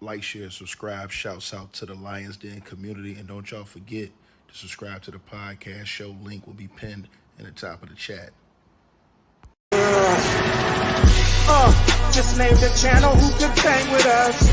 like, share, subscribe. Shouts out to the Lions Den community. And don't y'all forget to subscribe to the podcast show. Link will be pinned in the top of the chat. Just name the channel who could bang with us.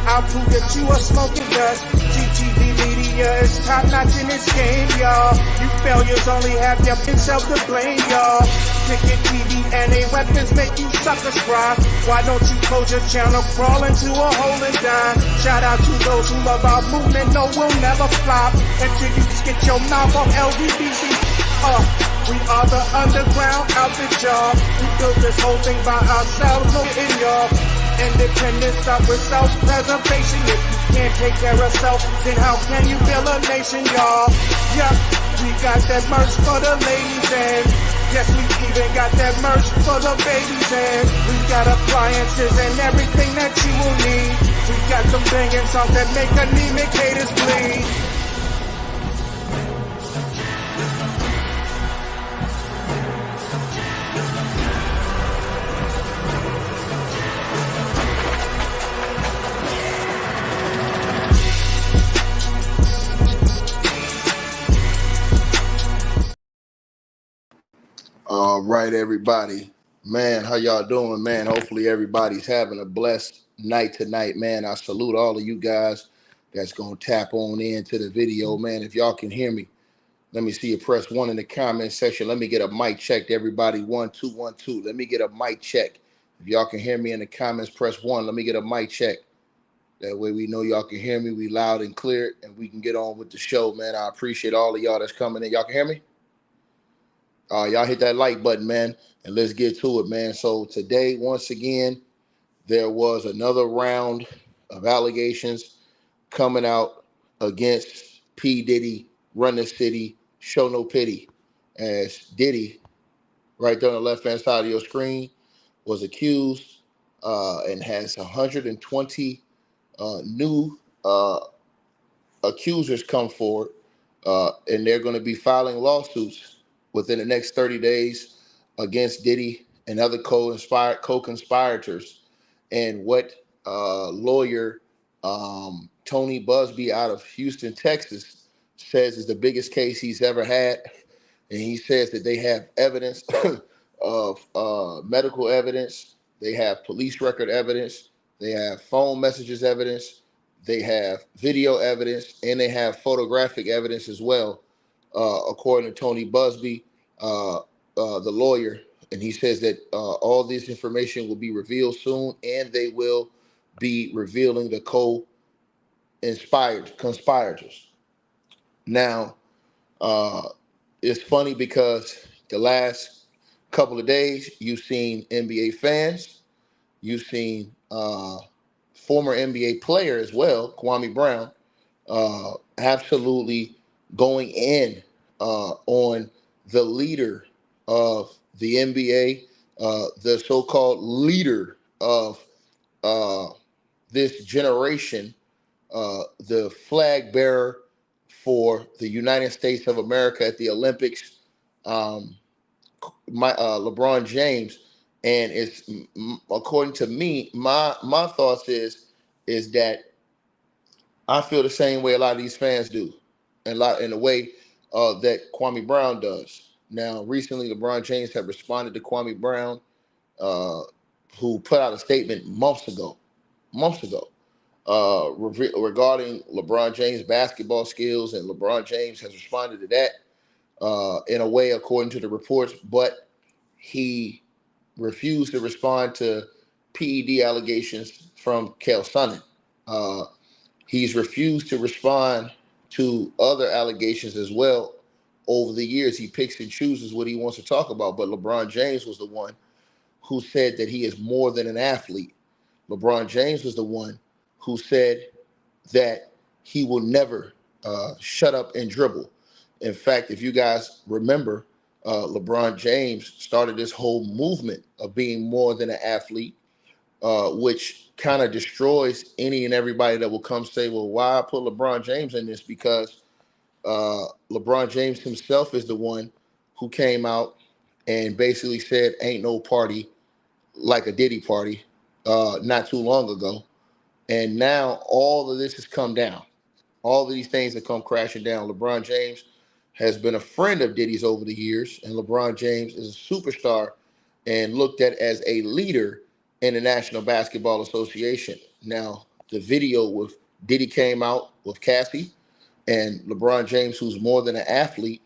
I'll prove that you are smoking dust. GTV Media is top notch in this game, y'all. You failures only have yourself to blame, y'all. Ticket TV and a weapons make you suckers cry. Why don't you close your channel, crawl into a hole and die? Shout out to those who love our movement, no, we'll never flop. Until you get your mouth on LGBTQ. We are the underground outfit, y'all. We built this whole thing by ourselves, no in y'all. Independence start with self-preservation. If you can't take care of self, then how can you build a nation, y'all? Yup, we got that merch for the ladies and yes, we even got that merch for the babies and we got appliances and everything that you will need. We got some banging songs that make anemic haters bleed. All right, everybody. Man, how y'all doing, man? Hopefully everybody's having a blessed night tonight, man. I salute all of you guys that's going to tap on into the video, man. If y'all can hear me, let me see you press 1 in the comment section. Let me get a mic check, everybody. 1 2 1 2. Let me get a mic check. If y'all can hear me in the comments, press 1. Let me get a mic check. That way we know y'all can hear me. We loud and clear, and we can get on with the show, man. I appreciate all of y'all that's coming in. Y'all can hear me? Y'all hit that like button, man, and let's get to it, man. So today, once again, there was another round of allegations coming out against P. Diddy, Run the City, Show No Pity, as Diddy, right there on the left-hand side of your screen, was accused and has 120 new accusers come forward, and they're going to be filing lawsuits within the next 30 days against Diddy and other co-conspirators. And what lawyer Tony Busby out of Houston, Texas, says is the biggest case he's ever had. And he says that they have evidence of medical evidence, they have police record evidence, they have phone messages evidence, they have video evidence, and they have photographic evidence as well, according to Tony Busby, the lawyer. And he says that all this information will be revealed soon, and they will be revealing the conspirators. Now, it's funny because the last couple of days, you've seen NBA fans, you've seen former NBA player as well, Kwame Brown, absolutely going in on the leader of the NBA, the so-called leader of this generation, the flag bearer for the United States of America at the Olympics, LeBron James. And it's, according to me, my thoughts is that I feel the same way a lot of these fans do, and in the way that Kwame Brown does. Now, recently, LeBron James had responded to Kwame Brown, who put out a statement months ago, regarding LeBron James' basketball skills, and LeBron James has responded to that in a way, according to the reports, but he refused to respond to PED allegations from Kel Sonnen. He's refused to respond to other allegations as well. Over the years, he picks and chooses what he wants to talk about, but LeBron James was the one who said that he is more than an athlete. LeBron James was the one who said that he will never shut up and dribble. In fact, if you guys remember, LeBron James started this whole movement of being more than an athlete, which kind of destroys any and everybody that will come say, well, why put LeBron James in this? Because LeBron James himself is the one who came out and basically said, ain't no party like a Diddy party, not too long ago. And now all of this has come down. All of these things have come crashing down. LeBron James has been a friend of Diddy's over the years, and LeBron James is a superstar and looked at as a leader in the National Basketball Association. Now, the video with Diddy came out with Cassie, and LeBron James, who's more than an athlete,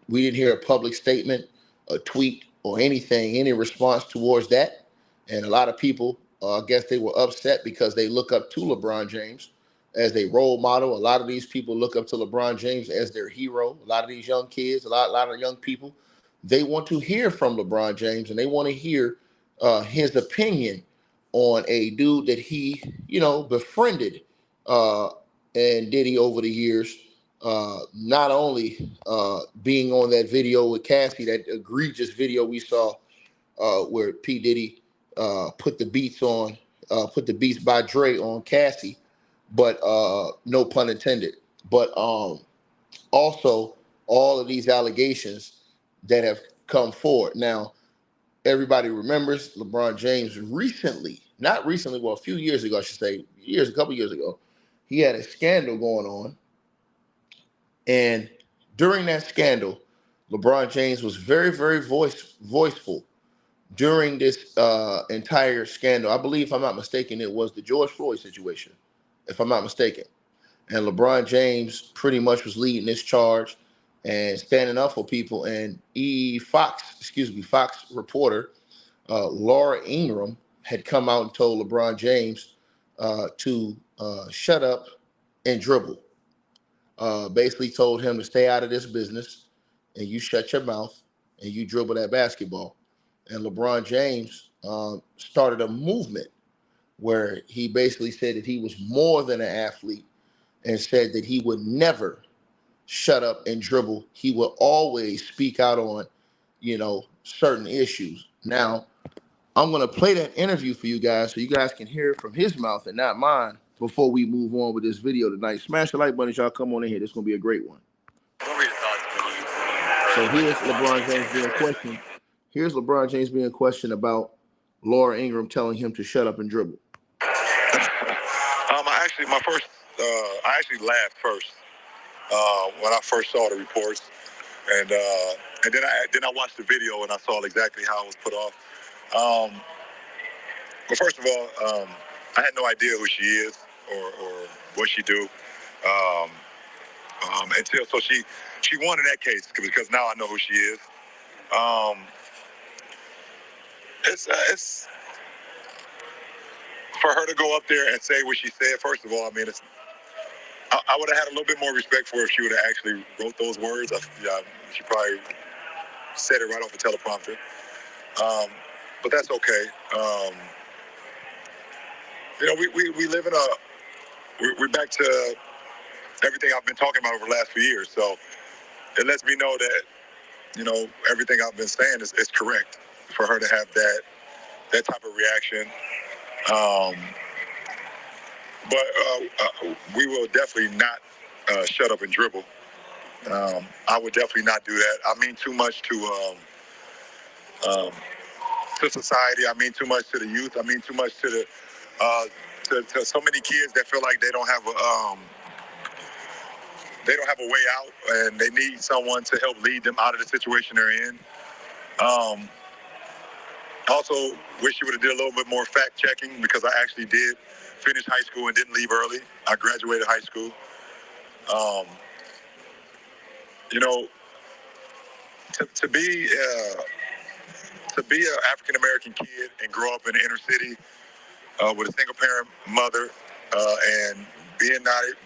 we didn't hear a public statement, a tweet, or anything, any response towards that. And a lot of people, I guess they were upset because they look up to LeBron James as a role model. A lot of these people look up to LeBron James as their hero. A lot of these young kids, a lot of young people, they want to hear from LeBron James, and they want to hear his opinion on a dude that he, befriended uh, and Diddy over the years. Not only being on that video with Cassie, that egregious video we saw where P. Diddy put the beats by Dre on Cassie, but no pun intended. But also all of these allegations that have come forward. Now, everybody remembers LeBron James recently, not recently, well, a few years ago, I should say, a couple years ago, he had a scandal going on. And during that scandal, LeBron James was very, very voiceful during this entire scandal. I believe, if I'm not mistaken, it was the George Floyd situation, if I'm not mistaken. And LeBron James pretty much was leading this charge and standing up for people. And Fox reporter Laura Ingraham had come out and told LeBron James to shut up and dribble. Basically told him to stay out of this business and you shut your mouth and you dribble that basketball. And LeBron James started a movement where he basically said that he was more than an athlete and said that he would never shut up and dribble. He would always speak out on, certain issues. Now, I'm going to play that interview for you guys so you guys can hear it from his mouth and not mine before we move on with this video tonight. Smash the like button as y'all come on in here. This is going to be a great one. So here's LeBron James being questioned. Here's LeBron James being questioned about Laura Ingraham telling him to shut up and dribble. I actually laughed first when I first saw the reports, and then I watched the video and I saw exactly how it was put off. But first of all, I had no idea who she is or what she do until she won in that case because now I know who she is. It's for her to go up there and say what she said. First of all, I mean, I would have had a little bit more respect for her if she would have actually wrote those words. She probably said it right off the teleprompter. But that's okay. We live in we're back to everything I've been talking about over the last few years. So it lets me know that, everything I've been saying is correct for her to have that type of reaction. But we will definitely not shut up and dribble. I would definitely not do that. I mean too much to society. I mean too much to the youth. I mean too much to the to so many kids that feel like they don't have a way out and they need someone to help lead them out of the situation they're in. Also, wish you would have did a little bit more fact checking because I actually did finish high school and didn't leave early. I graduated high school. To be an African American kid and grow up in the inner city with a single parent mother and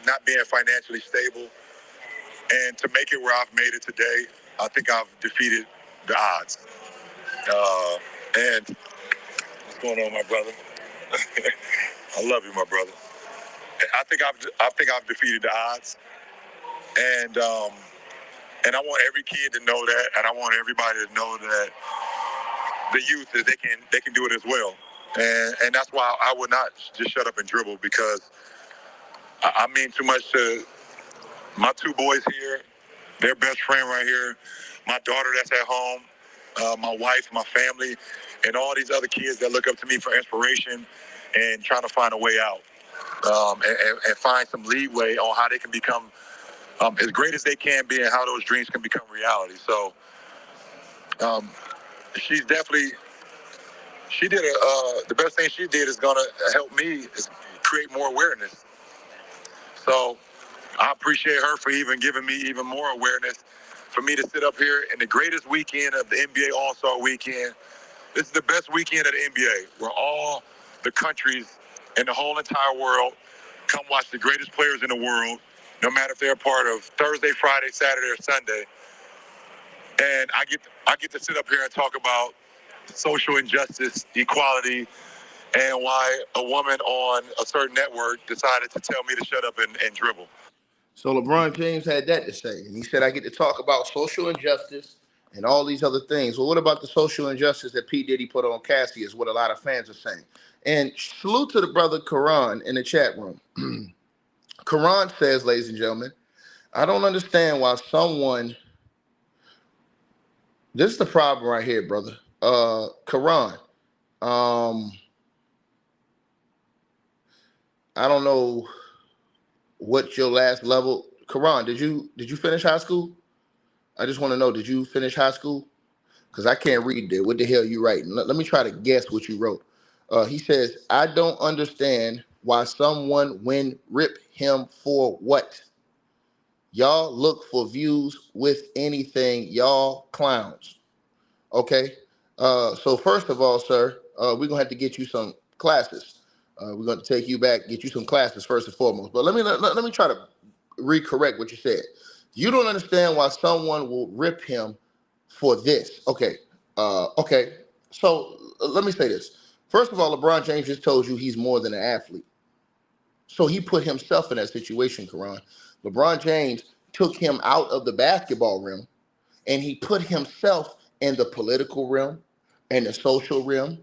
not being financially stable, and to make it where I've made it today, I think I've defeated the odds. And what's going on, my brother? I love you, my brother. I think I've defeated the odds, and I want every kid to know that, and I want everybody to know that the youth that they can do it as well, and that's why I would not just shut up and dribble because I mean too much to my two boys here, their best friend right here, my daughter that's at home, my wife, my family, and all these other kids that look up to me for inspiration and trying to find a way out. and find some leeway on how they can become as great as they can be and how those dreams can become reality. So she's definitely, she did the best thing she did is going to help me is create more awareness. So I appreciate her for even giving me even more awareness for me to sit up here in the greatest weekend of the NBA All-Star Weekend. This is the best weekend of the NBA, where all the countries in the whole entire world come watch the greatest players in the world, no matter if they're a part of Thursday, Friday, Saturday, or Sunday. And I get to sit up here and talk about social injustice, equality, and why a woman on a certain network decided to tell me to shut up and dribble. So LeBron James had that to say, and he said, "I get to talk about social injustice and all these other things." Well, what about the social injustice that P. Diddy put on Cassie? Is what a lot of fans are saying. And salute to the brother Karan in the chat room. Karan says, ladies and gentlemen, I don't understand why someone. This is the problem right here, brother. Karan. I don't know what your last level. Karan, did you finish high school? I just want to know, did you finish high school? Because I can't read it. What the hell you writing? Let me try to guess what you wrote. He says, I don't understand why someone when rip him for what? Y'all look for views with anything, y'all clowns. Okay. So first of all, sir, we're gonna have to get you some classes. We're gonna take you back, get you some classes first and foremost. But let me try to recorrect what you said. You don't understand why someone will rip him for this. Okay. Okay. So let me say this. First of all, LeBron James just told you he's more than an athlete. So he put himself in that situation, Karan. LeBron James took him out of the basketball realm and he put himself in the political realm and the social realm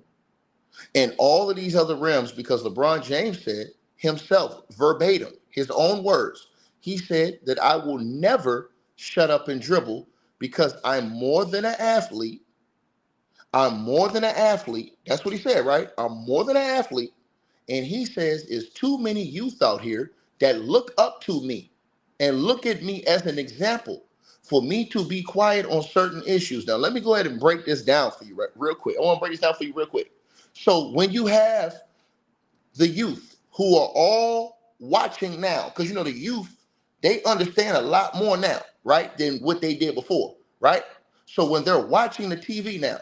and all of these other realms because LeBron James said himself, verbatim, his own words, he said that I will never shut up and dribble because I'm more than an athlete. I'm more than an athlete. That's what he said, right? I'm more than an athlete. And he says, is too many youth out here that look up to me and look at me as an example for me to be quiet on certain issues. Now, let me go ahead and break this down for you real quick. I want to break this down for you real quick. So when you have the youth who are all watching now, because you know the youth, they understand a lot more now, right, than what they did before, right? So when they're watching the TV now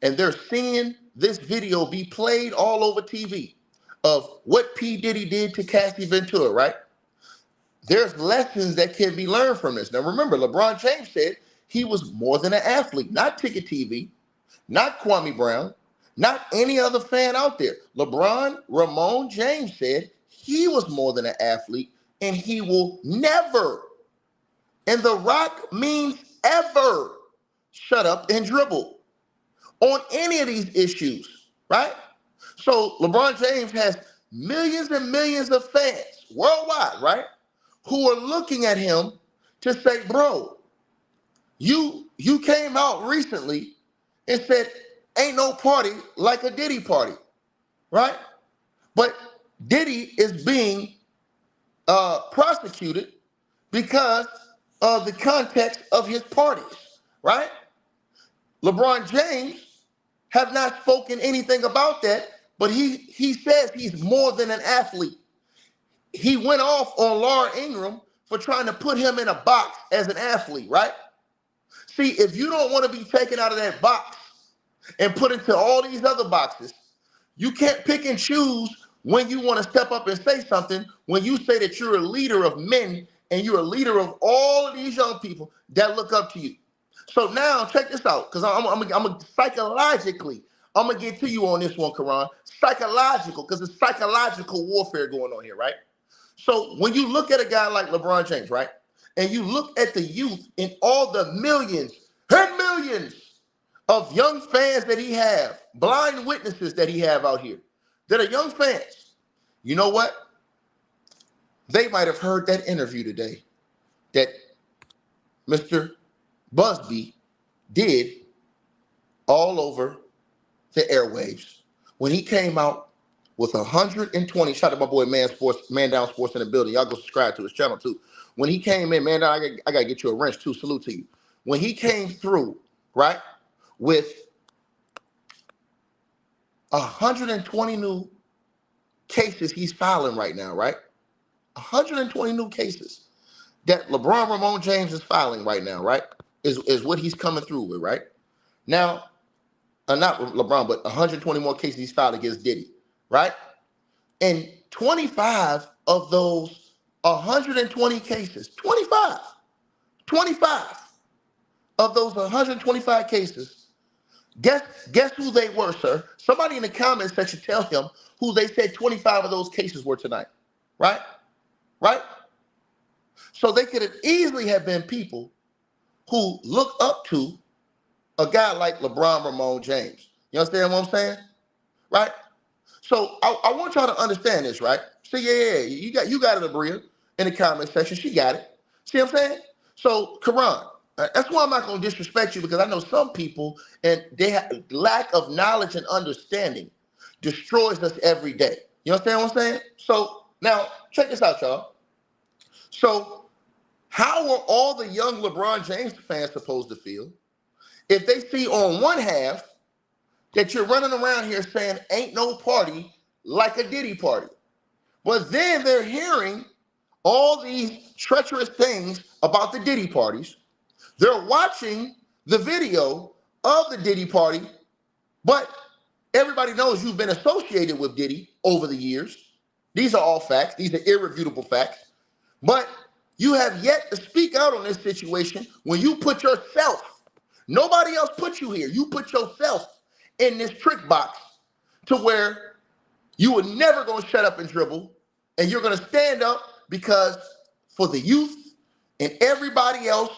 and they're seeing this video be played all over TV of what P. Diddy did to Cassie Ventura, right? There's lessons that can be learned from this. Now remember, LeBron James said he was more than an athlete, not Ticket TV, not Kwame Brown, not any other fan out there. LeBron Ramon James said he was more than an athlete and he will never, and The Rock means ever, shut up and dribble on any of these issues, right? So LeBron James has millions and millions of fans worldwide, right? Who are looking at him to say, bro, you came out recently and said, ain't no party like a Diddy party, right? But Diddy is being prosecuted because of the context of his parties, right? LeBron James have not spoken anything about that, but he says he's more than an athlete. He went off on Laura Ingraham for trying to put him in a box as an athlete, right? See, if you don't want to be taken out of that box and put into all these other boxes, you can't pick and choose when you want to step up and say something, when you say that you're a leader of men and you're a leader of all of these young people that look up to you. So now check this out, because I'm psychologically, I'm going to get to you on this one, Karan. Psychological, because it's psychological warfare going on here, right? So when you look at a guy like LeBron James, right, and you look at the youth and all the millions and millions of young fans that he have, blind witnesses that he have out here, that are young fans, you know what? They might have heard that interview today that Mr. Busby did all over the airwaves when he came out with 120. Shout out to my boy Man Down Sports in the building. Y'all go subscribe to his channel too. When he came in, Man Down, I gotta get you a wrench too. Salute to you. When he came through, right, with 120 new cases he's filing right now, right? 120 new cases that LeBron Ramon James is filing right now, right? Is what he's coming through with, right? Now, not LeBron, but 120 more cases he's filed against Diddy, right? And 25 of those 120 cases, 25 of those 125 cases, guess who they were, sir? Somebody in the comments section tell him who they said 25 of those cases were tonight, right? Right? So they could have easily have been people who look up to a guy like LeBron Ramon James. You understand what I'm saying? Right? So I want y'all to understand this, right? So yeah, you got it, Abria, in the comment section. She got it. See what I'm saying? So Karan, that's why I'm not going to disrespect you, because I know some people and they have lack of knowledge and understanding destroys us every day. You understand what I'm saying? So now check this out, y'all. So how are all the young LeBron James fans supposed to feel if they see on one half that you're running around here saying ain't no party like a Diddy party, but then they're hearing all these treacherous things about the Diddy parties? They're watching the video of the Diddy party, but everybody knows you've been associated with Diddy over the years. These are all facts. These are irrefutable facts. But you have yet to speak out on this situation when you put yourself, nobody else put you here, you put yourself in this trick box to where you were never going to shut up and dribble, and you're going to stand up because for the youth and everybody else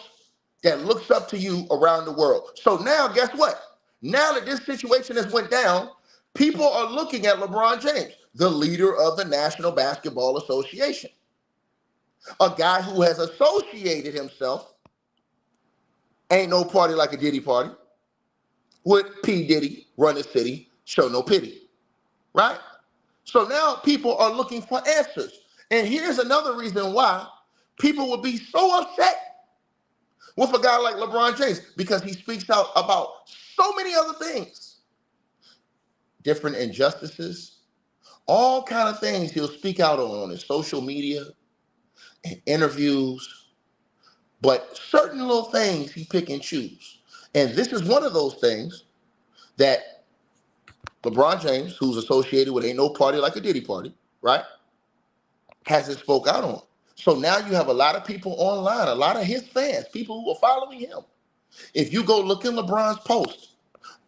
that looks up to you around the world. So now, guess what? Now that this situation has went down, people are looking at LeBron James, the leader of the National Basketball Association, a guy who has associated himself, ain't no party like a Diddy party, with P. Diddy, run the city, show no pity, right? So now people are looking for answers. And here's another reason why people would be so upset with a guy like LeBron James, because he speaks out about so many other things, different injustices, all kind of things he'll speak out on his social media and interviews, but certain little things he pick and choose. And this is one of those things that LeBron James, who's associated with ain't no party like a Diddy party, right, hasn't spoke out on. So now you have a lot of people online, a lot of his fans, people who are following him. If you go look in LeBron's post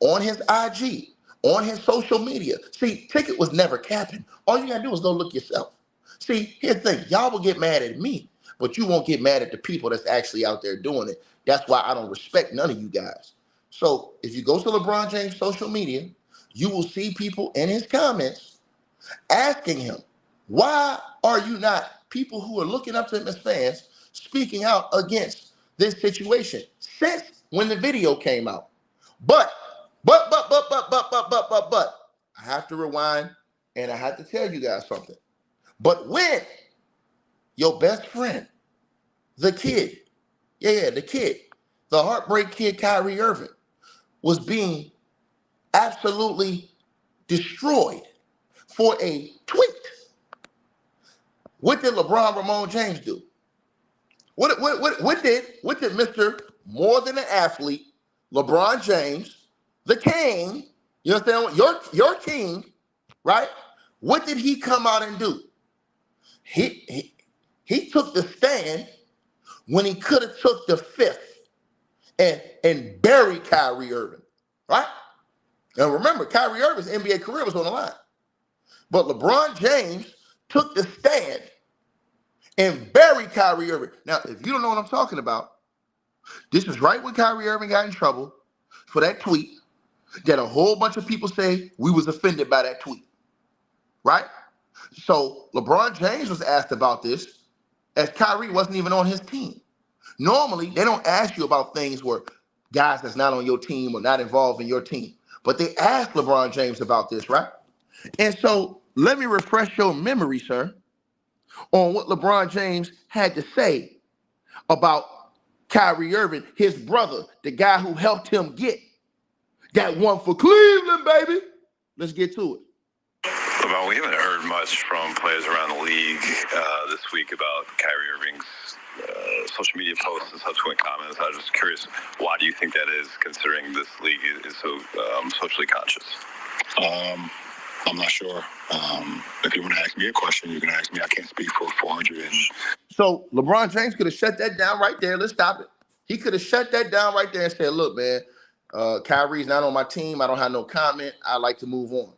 on his IG, on his social media, see, Ticket was never capping. All you gotta do is go look yourself. See, here's the thing, y'all will get mad at me, but you won't get mad at the people that's actually out there doing it. That's why I don't respect none of you guys. So if you go to LeBron James' social media, you will see people in his comments asking him, why are you not, people who are looking up to him as fans, speaking out against this situation since when the video came out? But, I have to rewind and I have to tell you guys something. But when your best friend, the kid, the heartbreak kid, Kyrie Irving, was being absolutely destroyed for a tweet, what did LeBron Ramon James do? What did Mr. More Than an Athlete, LeBron James, the king, you understand? Your king, right? What did he come out and do? He took the stand when he could have took the fifth and buried Kyrie Irving, right? And remember, Kyrie Irving's NBA career was on the line. But LeBron James took the stand and buried Kyrie Irving. Now, if you don't know what I'm talking about, this is right when Kyrie Irving got in trouble for that tweet that a whole bunch of people say we was offended by that tweet, right? So LeBron James was asked about this as Kyrie wasn't even on his team. Normally, they don't ask you about things where guys that's not on your team or not involved in your team. But they asked LeBron James about this, right? And so Let me refresh your memory, sir, on what LeBron James had to say about Kyrie Irving, his brother, the guy who helped him get that one for Cleveland, baby. Let's get to it. Well, we haven't heard much from players around the league this week about Kyrie Irving's social media posts and subsequent comments. I was just curious, why do you think that is, considering this league is so socially conscious? I'm not sure. If you want to ask me a question, you can ask me. I can't speak for 400. So LeBron James could have shut that down right there. Let's stop it. He could have shut that down right there and said, look, man, Kyrie's not on my team. I don't have no comment. I like to move on.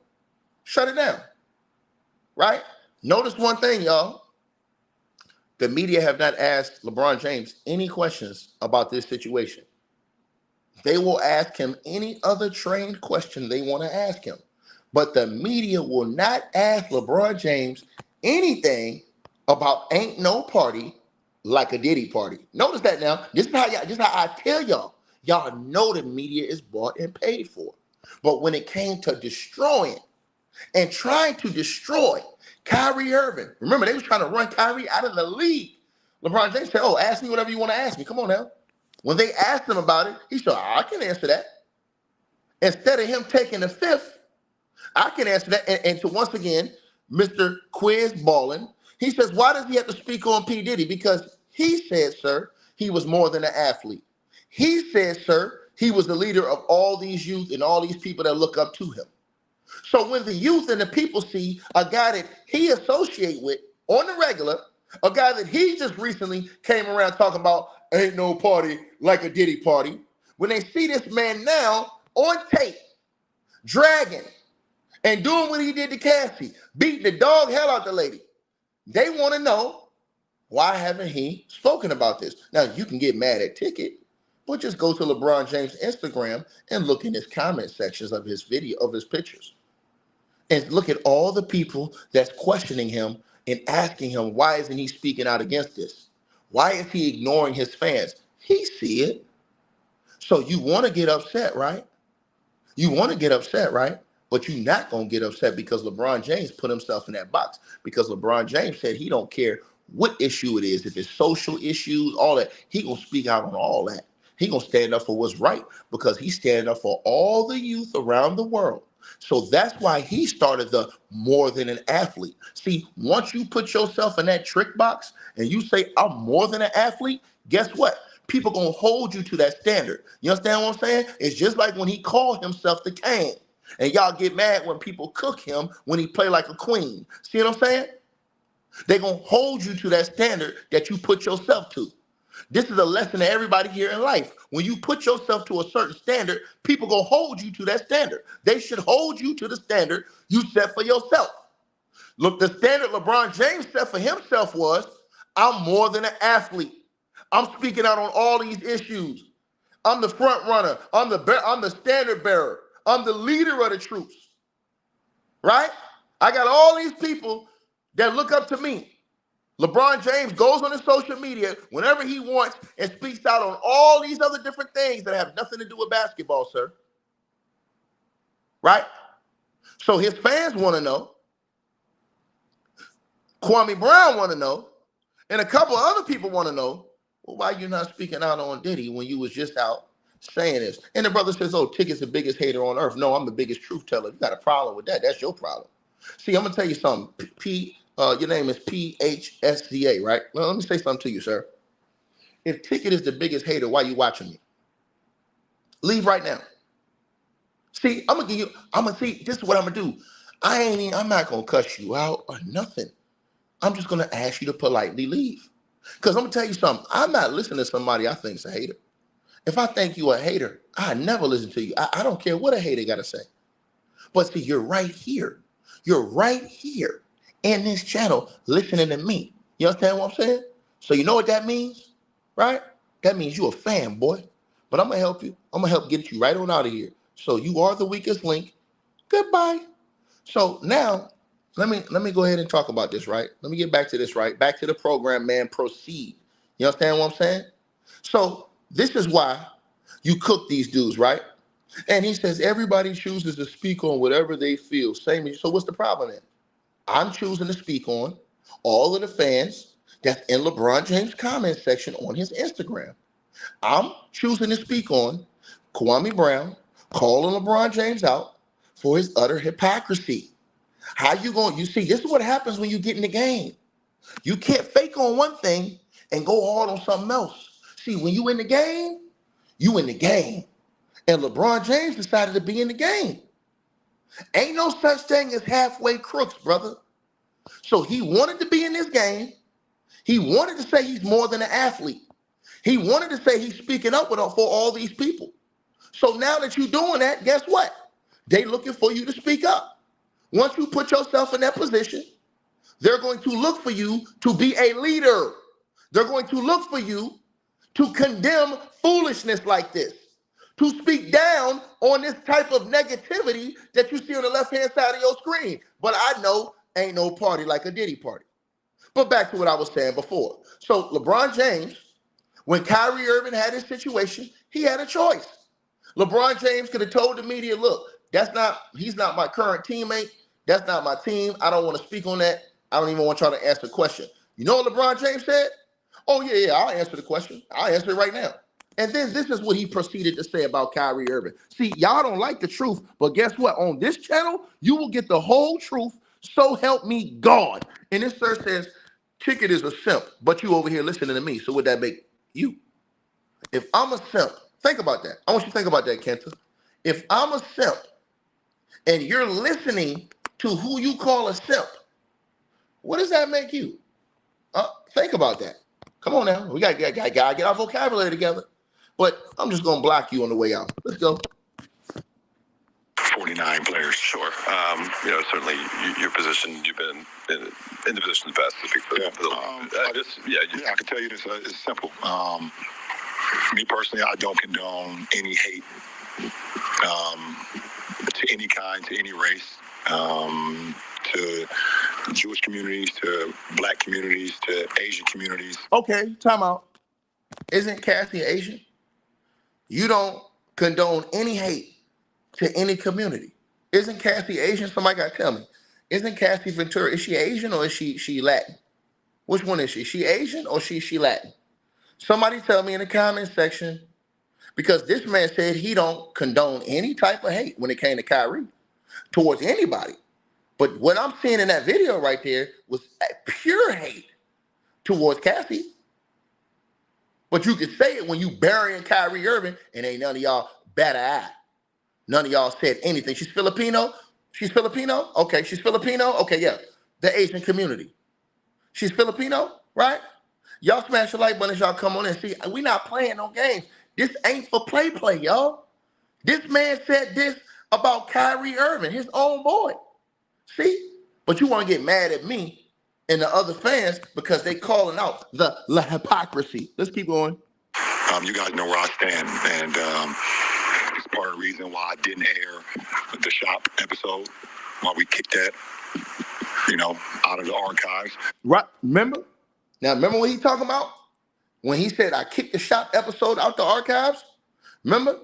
Shut it down. Right? Notice one thing, y'all. The media have not asked LeBron James any questions about this situation. They will ask him any other trained question they want to ask him. But the media will not ask LeBron James anything about ain't no party like a Diddy party. Notice that now. This is how I tell y'all. Y'all know the media is bought and paid for. But when it came to destroying and trying to destroy Kyrie Irving, remember they was trying to run Kyrie out of the league. LeBron James said, oh, ask me whatever you want to ask me. Come on now. When they asked him about it, he said, I can answer that. Instead of him taking the fifth, I can answer that. And to once again, Mr. Quiz Ballin, he says, why does he have to speak on P. Diddy? Because he said, sir, he was more than an athlete. He said, sir, he was the leader of all these youth and all these people that look up to him. So when the youth and the people see a guy that he associate with on the regular, a guy that he just recently came around talking about ain't no party like a Diddy party, when they see this man now on tape, dragging and doing what he did to Cassie, beating the dog hell out the lady, they want to know, why haven't he spoken about this? Now, you can get mad at Ticket, but just go to LeBron James' Instagram and look in his comment sections of his video, of his pictures. And look at all the people that's questioning him and asking him, why isn't he speaking out against this? Why is he ignoring his fans? He see it. So you want to get upset, right? You want to get upset, right? But you're not going to get upset because LeBron James put himself in that box, because LeBron James said he don't care what issue it is. If it's social issues, all that, he going to speak out on all that. He going to stand up for what's right because he's standing up for all the youth around the world. So that's why he started the more than an athlete. See, once you put yourself in that trick box and you say, I'm more than an athlete, guess what? People going to hold you to that standard. You understand what I'm saying? It's just like when he called himself the King. And y'all get mad when people cook him when he play like a queen. See what I'm saying? They're going to hold you to that standard that you put yourself to. This is a lesson to everybody here in life. When you put yourself to a certain standard, people going to hold you to that standard. They should hold you to the standard you set for yourself. Look, the standard LeBron James set for himself was, I'm more than an athlete. I'm speaking out on all these issues. I'm the front runner. I'm the standard bearer. I'm the leader of the troops. Right? I got all these people that look up to me. LeBron James goes on his social media whenever he wants and speaks out on all these other different things that have nothing to do with basketball, sir. Right? So his fans want to know. Kwame Brown want to know. And a couple of other people want to know, well, why you not speaking out on Diddy when you was just out saying this? And the brother says, oh, Ticket's the biggest hater on earth. No, I'm the biggest truth teller. You got a problem with that. That's your problem. See, I'm going to tell you something. Your name is PHSCA, right? Well, let me say something to you, sir. If Ticket is the biggest hater, why you watching me? Leave right now. See, this is what I'm going to do. I'm not going to cuss you out or nothing. I'm just going to ask you to politely leave. Because I'm going to tell you something. I'm not listening to somebody I think is a hater. If I think you a hater, I never listen to you. I don't care what a hater got to say. But see, you're right here. You're right here in this channel listening to me. You understand what I'm saying? So you know what that means, right? That means you a fan, boy. But I'm going to help you. I'm going to help get you right on out of here. So you are the weakest link. Goodbye. So now, let me go ahead and talk about this, right? Let me get back to this, right? Back to the program, man. Proceed. You understand what I'm saying? So this is why you cook these dudes, right? And he says everybody chooses to speak on whatever they feel. Same. So what's the problem then? I'm choosing to speak on all of the fans that's in LeBron James' comment section on his Instagram. I'm choosing to speak on Kwame Brown calling LeBron James out for his utter hypocrisy. How you going? You see, this is what happens when you get in the game. You can't fake on one thing and go hard on something else. See, when you in the game, you in the game. And LeBron James decided to be in the game. Ain't no such thing as halfway crooks, brother. So he wanted to be in this game. He wanted to say he's more than an athlete. He wanted to say he's speaking up for all these people. So now that you're doing that, guess what? They looking for you to speak up. Once you put yourself in that position, they're going to look for you to be a leader. They're going to look for you to condemn foolishness like this, to speak down on this type of negativity that you see on the left-hand side of your screen. But I know ain't no party like a Diddy party. But back to what I was saying before. So LeBron James, when Kyrie Irving had his situation, he had a choice. LeBron James could have told the media, look, he's not my current teammate. That's not my team. I don't want to speak on that. I don't even want y'all to answer the question. You know what LeBron James said? Oh, yeah, I'll answer the question. I'll answer it right now. And then this is what he proceeded to say about Kyrie Irving. See, y'all don't like the truth, but guess what? On this channel, you will get the whole truth. So help me God. And this sir says, Ticket is a simp, but you over here listening to me. So would that make you? If I'm a simp, think about that. I want you to think about that, Kenta. If I'm a simp and you're listening to who you call a simp, what does that make you? Think about that. Come on now. We got to get our vocabulary together. But I'm just going to block you on the way out. Let's go. 49 players. Sure. Certainly your position, you've been in the position of best to speak for I can tell you this, it's simple. Me personally, I don't condone any hate to any kind, to any race, to Jewish communities, to Black communities, to Asian communities. Okay, time out. Isn't Cassie Asian? You don't condone any hate to any community. Isn't Cassie Asian? Somebody got to tell me. Isn't Cassie Ventura, is she Asian or is she Latin? Which one is she? She Asian or she Latin? Somebody tell me in the comment section, because this man said he don't condone any type of hate when it came to Kyrie towards anybody. But what I'm seeing in that video right there was pure hate towards Cassie. But you can say it when you burying Kyrie Irving and ain't none of y'all bat an eye. None of y'all said anything. She's Filipino? She's Filipino? Okay, she's Filipino? Okay, yeah. The Asian community. She's Filipino, right? Y'all smash the like button as y'all come on and see. We not playing no games. This ain't for play, y'all. This man said this about Kyrie Irving, his own boy. See? But you want to get mad at me and the other fans because they calling out the hypocrisy. Let's keep going. You guys know where I stand, and it's part of the reason why I didn't air the shop episode, why we kicked that, out of the archives. Right, remember? Now, remember what he's talking about? When he said, I kicked the shop episode out the archives? Remember?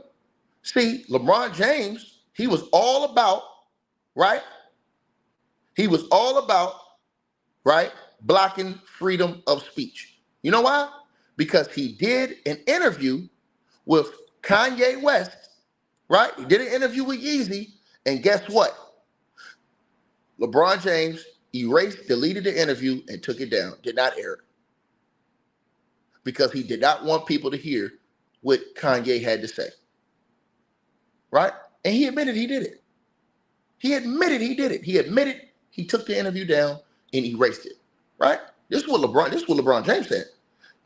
See, LeBron James, he was all about, right? He was all about, right, blocking freedom of speech. You know why? Because he did an interview with Kanye West, right? He did an interview with Yeezy, and guess what? LeBron James deleted the interview and took it down, did not air it. Because he did not want people to hear what Kanye had to say. Right? And he admitted he did it. He admitted he did it. He admitted he took the interview down and erased it. Right? This is what LeBron James said.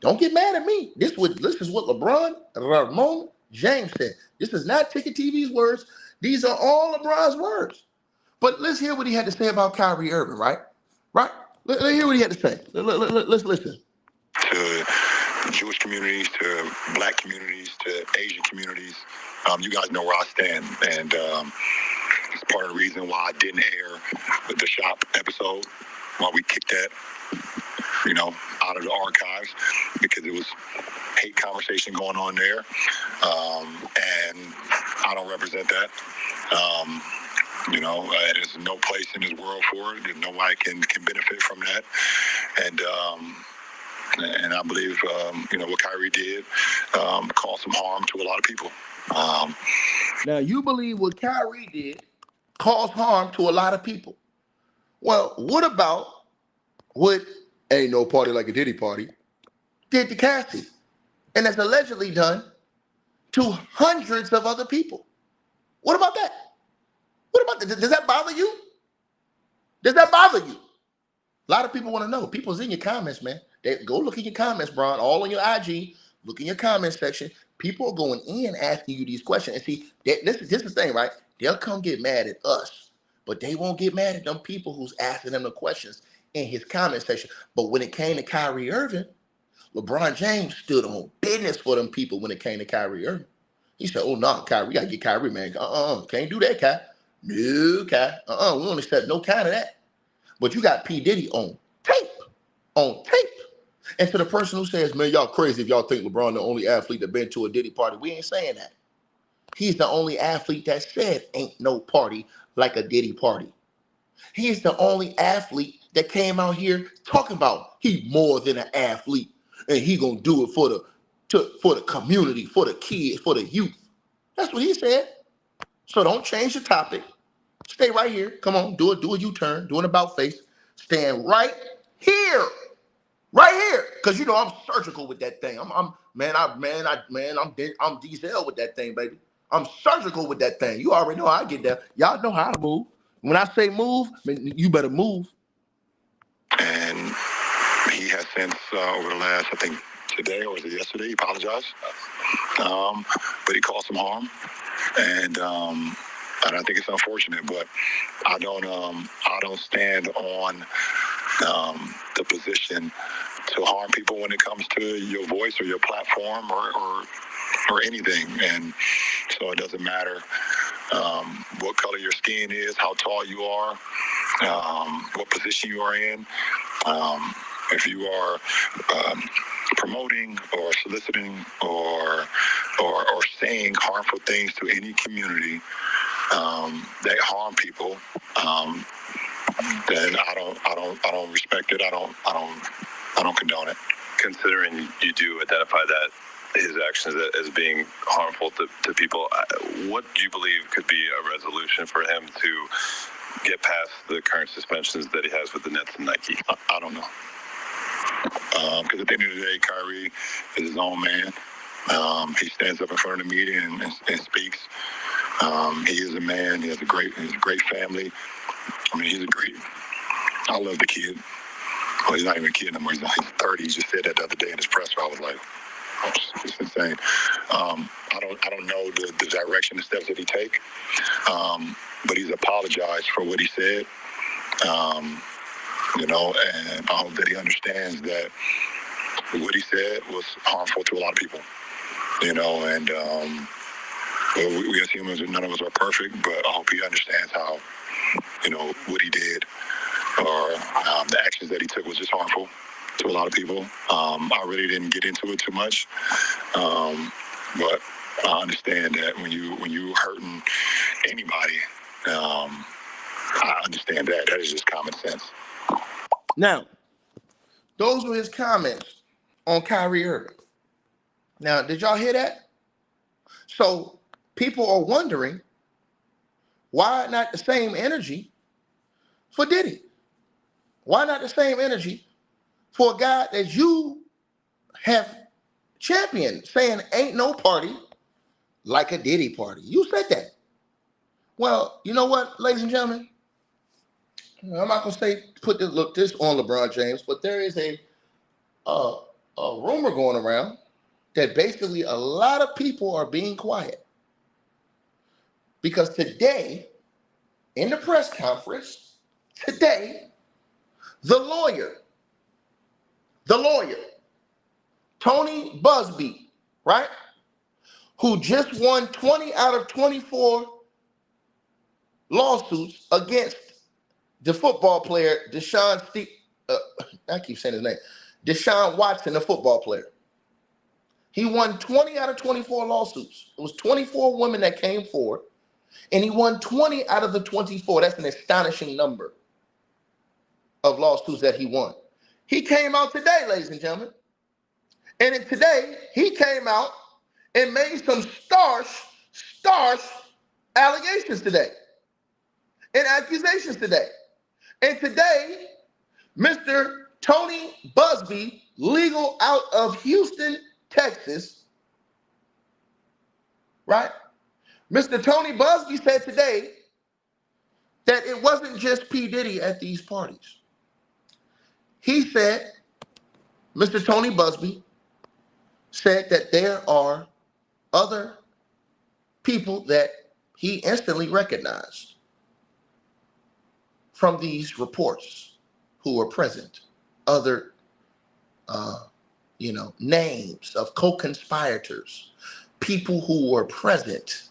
Don't get mad at me. This is what LeBron James said. This is not Ticket TV's words. These are all LeBron's words. But let's hear what he had to say about Kyrie Irving, right? Right? Let's hear what he had to say. Let's listen. To Jewish communities, to Black communities, to Asian communities, you guys know where I stand, and it's part of the reason why I didn't air the shop episode, why we kicked that, out of the archives, because it was hate conversation going on there, and I don't represent that. There's no place in this world for it. Nobody can benefit from that. And I believe, what Kyrie did caused some harm to a lot of people. Now, you believe what Kyrie did caused harm to a lot of people. Well, what about what Ain't No Party Like a Diddy Party did to Cassie? And that's allegedly done to hundreds of other people. What about that? What about that? Does that bother you? Does that bother you? A lot of people want to know. People's in your comments, man. Go look in your comments, Bron. All on your IG. Look in your comment section. People are going in asking you these questions. And see, this is the thing, right? They'll come get mad at us, but they won't get mad at them people who's asking them the questions in his comment section. But when it came to Kyrie Irving, LeBron James stood on business for them people when it came to Kyrie Irving. He said, oh, no, Kyrie, we got to get Kyrie, man. Can't do that, Kai. No, Kai. We don't accept no kind of that. But you got P. Diddy on tape. And to the person who says, man, y'all crazy if y'all think LeBron the only athlete that been to a Diddy party, we ain't saying that. He's the only athlete that said ain't no party like a Diddy party. He's the only athlete that came out here talking about he more than an athlete and he gonna do it for the community, for the kids, for the youth. That's what he said. So don't change the topic. Stay right here. Come on, do a U-turn, do an about face. Stand right here. Right here. Because I'm surgical with that thing. I'm diesel with that thing, baby. I'm surgical with that thing. You already know how I get there. Y'all know how I move. When I say move, man, you better move. And he has since, over the last, I think today or was it yesterday, he apologized. But he caused some harm. And I think it's unfortunate, but I don't stand on the position to harm people when it comes to your voice or your platform or anything. And so it doesn't matter what color your skin is, how tall you are, what position you are in. If you are promoting or soliciting or saying harmful things to any community that harm people, then I don't respect it. I don't condone it. Considering you do identify that his actions as being harmful to people, what do you believe could be a resolution for him to get past the current suspensions that he has with the Nets and Nike? I don't know. Because at the end of the day, Kyrie is his own man. He stands up in front of the media and speaks. He is a man. He has a great family. I mean, I love the kid. Well, he's not even a kid anymore. He's 30. He just said that the other day in his presser. I was like, oh, it's insane. I don't know the direction, the steps that he take. But he's apologized for what he said. And I hope that he understands that what he said was harmful to a lot of people. And we as humans, none of us are perfect, but I hope he understands how, what he did or the actions that he took was just harmful to a lot of people. I really didn't get into it too much, but I understand that when you hurting anybody, I understand that. That is just common sense. Now, those were his comments on Kyrie Irving. Now, did y'all hear that? So people are wondering why not the same energy for Diddy? Why not the same energy for a guy that you have championed, saying ain't no party like a Diddy party? You said that. Well, you know what, ladies and gentlemen? I'm not gonna say put this on LeBron James, but there is a rumor going around that basically a lot of people are being quiet because today, in the press conference, the lawyer, Tony Busby, right, who just won 20 out of 24 lawsuits against the football player Deshaun Watson, the football player. He won 20 out of 24 lawsuits. It was 24 women that came forward, And he won 20 out of the 24. That's an astonishing number of lawsuits that he won. He came out today, ladies and gentlemen. And today, he came out and made some starch allegations today and accusations today. And today, Mr. Tony Busby, legal out of Houston, Texas, right? Mr. Tony Busby said today that it wasn't just P. Diddy at these parties. He said, Mr. Tony Busby said that there are other people that he instantly recognized from these reports who were present, other names of co-conspirators, people who were present,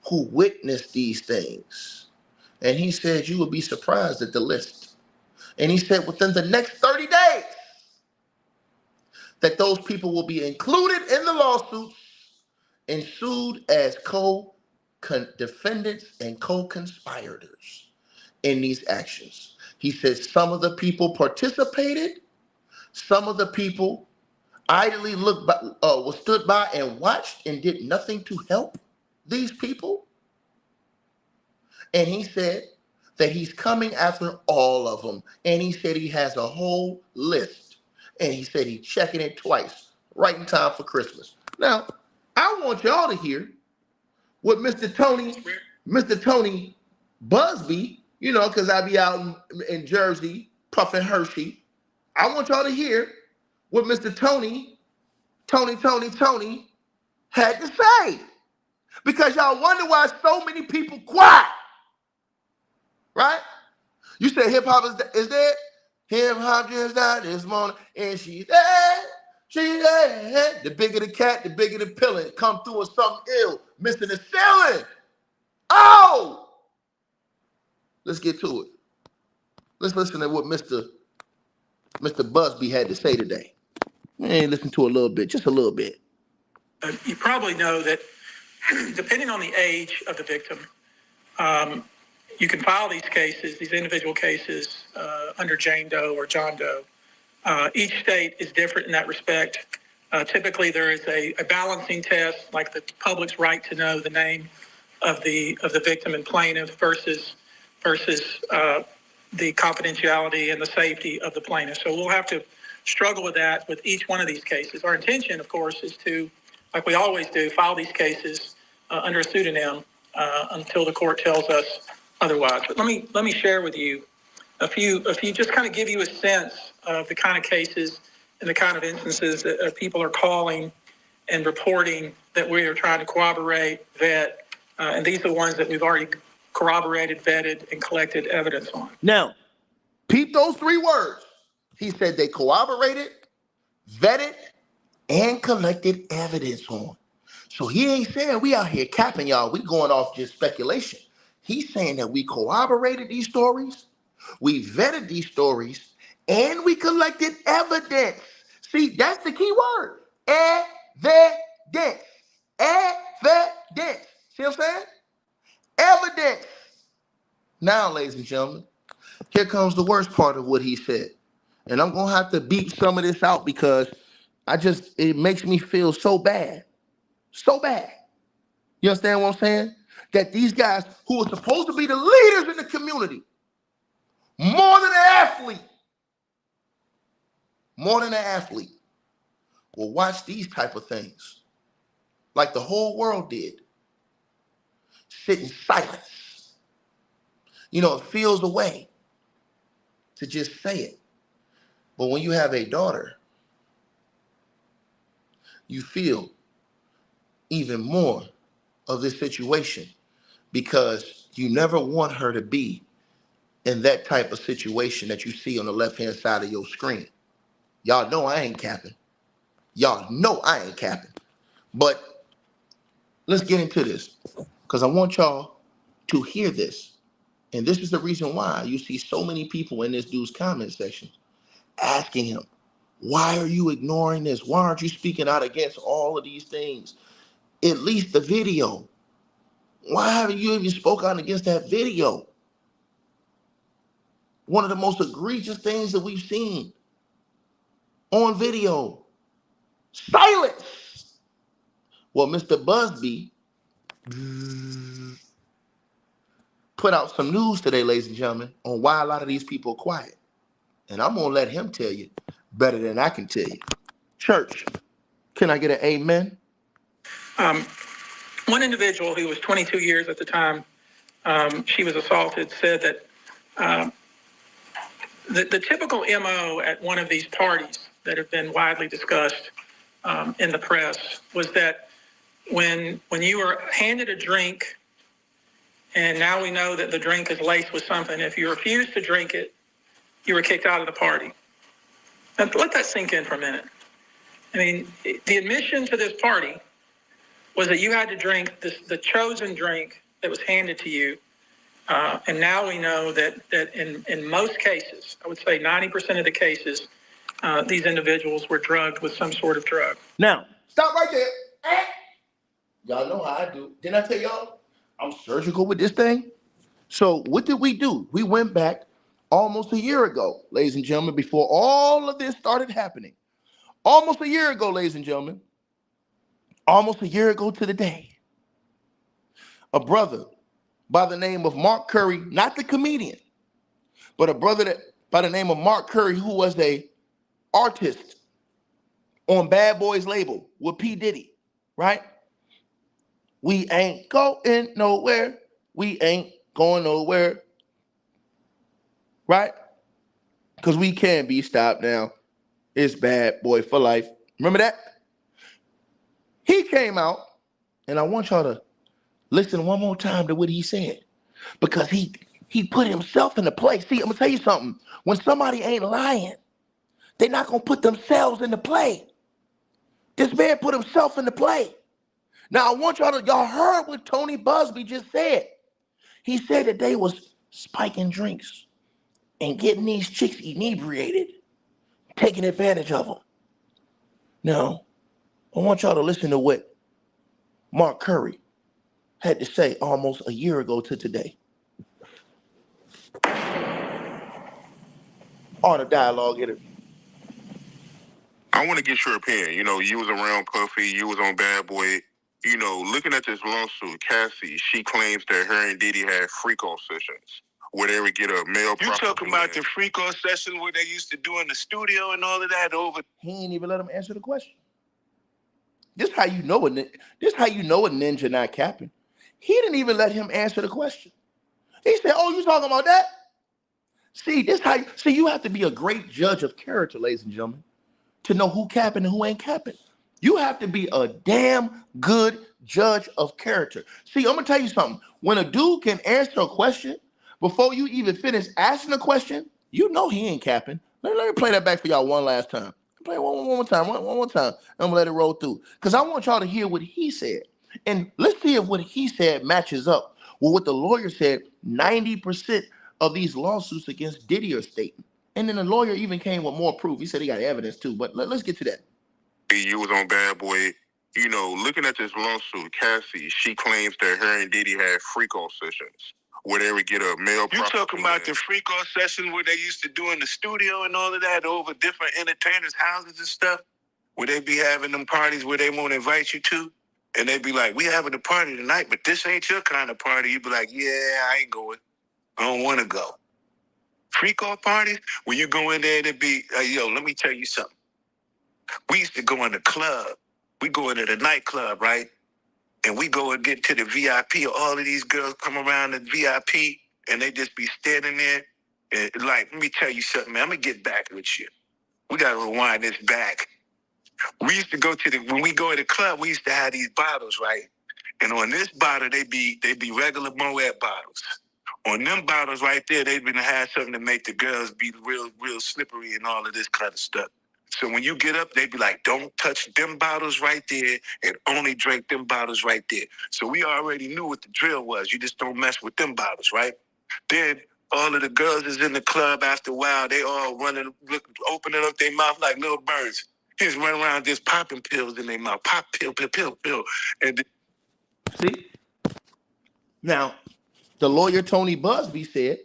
who witnessed these things. And he said you would be surprised at the list. And he said within the next 30 days that those people will be included in the lawsuits and sued as co-defendants and co-conspirators in these actions. He says some of the people participated, some of the people idly stood by and watched and did nothing to help these people. And he said that he's coming after all of them. And he said he has a whole list. And he said he's checking it twice, right in time for Christmas. Now, I want y'all to hear what Mr. Tony Busby, because I be out in Jersey puffing Hershey. I want y'all to hear what Mr. Tony had to say. Because y'all wonder why so many people quiet. Right? You say hip hop is dead? Hip hop just died this morning, and she's dead. She's dead. The bigger the cat, the bigger the pill. Come through with something ill, missing the ceiling. Oh! Let's get to it. Let's listen to what Mr. Busby had to say today. Listen to a little bit, just a little bit. You probably know that depending on the age of the victim, you can file these cases, these individual cases, under Jane Doe or John Doe. Each state is different in that respect. Typically, there is a balancing test, like the public's right to know the name of the victim and plaintiff versus the confidentiality and the safety of the plaintiff. So we'll have to struggle with that with each one of these cases. Our intention, of course, is to, like we always do, file these cases under a pseudonym until the court tells us otherwise. But let me share with you a few, just kind of give you a sense of the kind of cases and the kind of instances that people are calling and reporting that we are trying to corroborate, vet, and these are the ones that we've already corroborated, vetted, and collected evidence on. Now, peep those three words. He said they corroborated, vetted, and collected evidence on. So he ain't saying we out here capping y'all. We going off just speculation. He's saying that we corroborated these stories, we vetted these stories, and we collected evidence. See, that's the key word. Evidence. Evidence. See what I'm saying? Evidence. Now, ladies and gentlemen, here comes the worst part of what he said. And I'm going to have to beep some of this out because it makes me feel so bad. So bad. You understand what I'm saying? That these guys who are supposed to be the leaders in the community, more than an athlete, will watch these type of things like the whole world did. Sit in silence. It feels a way to just say it. But when you have a daughter, you feel even more of this situation because you never want her to be in that type of situation that you see on the left-hand side of your screen. Y'all know I ain't capping. But let's get into this because I want y'all to hear this. And this is the reason why you see so many people in this dude's comment section asking him, why are you ignoring this? Why aren't you speaking out against all of these things? At least the video. Why haven't you even spoke out against that video? One of the most egregious things that we've seen on video. Silence. Well, Mr. Busby put out some news today, ladies and gentlemen, on why a lot of these people are quiet. And I'm going to let him tell you better than I can tell you. Church, can I get an amen? One individual who was 22 years at the time she was assaulted said that the typical MO at one of these parties that have been widely discussed in the press was that when you were handed a drink, and now we know that the drink is laced with something, if you refused to drink it, you were kicked out of the party. Now, let that sink in for a minute. I mean, the admission to this party was that you had to drink the chosen drink that was handed to you. And now we know that in most cases, I would say 90% of the cases, these individuals were drugged with some sort of drug. Now, stop right there. Y'all know how I do. Didn't I tell y'all I'm surgical with this thing? So what did we do? We went back almost a year ago, ladies and gentlemen, before all of this started happening. Almost a year ago, ladies and gentlemen. Almost a year ago to the day. A brother by the name of Mark Curry, not the comedian, but a brother by the name of Mark Curry, who was a artist on Bad Boy's label with P. Diddy, right? We ain't going nowhere. We ain't going nowhere, right? Because we can't be stopped now. It's Bad Boy for life. Remember that? He came out, and I want y'all to listen one more time to what he said, because he put himself in the place. See, I'm going to tell you something. When somebody ain't lying, they're not going to put themselves in the play. This man put himself in the play. Now, I want y'all heard what Tony Busby just said. He said that they was spiking drinks and getting these chicks inebriated, taking advantage of them. Now, I want y'all to listen to what Mark Curry had to say almost a year ago to today. On a dialogue interview. I want to get your opinion. You know, you was around Puffy, you was on Bad Boy. You know, looking at this lawsuit, Cassie, she claims that her and Diddy had freak-off sessions where they would get a male prostitute. You talking about the freak-off session where they used to do in the studio and all of that over? He ain't even let him answer the question. This how you know a ninja not capping. He didn't even let him answer the question. He said, "Oh, you talking about that?" See, you have to be a great judge of character, ladies and gentlemen, to know who capping and who ain't capping. You have to be a damn good judge of character. See, I'm gonna tell you something. When a dude can answer a question before you even finish asking the question, you know he ain't capping. Let me play that back for y'all one last time. Play it one more time. I'm gonna let it roll through, because I want y'all to hear what he said. And let's see if what he said matches up with what the lawyer said 90% of these lawsuits against Diddy are stating. And then the lawyer even came with more proof. He said he got evidence too, but let's get to that. You was on Bad Boy. You know, looking at this lawsuit, Cassie, she claims that her and Diddy had freak-off sessions where they would get a male prostitute. You talking about the freak-off session where they used to do in the studio and all of that over different entertainers' houses and stuff, where they be having them parties where they won't invite you to, and they be like, "We having a party tonight, but this ain't your kind of party." You be like, "Yeah, I ain't going. I don't want to go." Freak-off parties, when you go in there, it be, yo, let me tell you something. We used to go in the club. We go into the nightclub, right? And we go and get to the VIP. All of these girls come around the VIP, and they just be standing there. And like, let me tell you something, man. I'm going to get back with you. We got to rewind this back. We used to go when we go to the club, we used to have these bottles, right? And on this bottle, they be regular Moet bottles. On them bottles right there, they've been had something to make the girls be real slippery and all of this kind of stuff. So when you get up, they be like, "Don't touch them bottles right there and only drink them bottles right there." So we already knew what the drill was. You just don't mess with them bottles, right? Then all of the girls is in the club after a while. They all running, opening up their mouth like little birds. Just run around just popping pills in their mouth. Pop pill. And see? Now, the lawyer Tony Busby said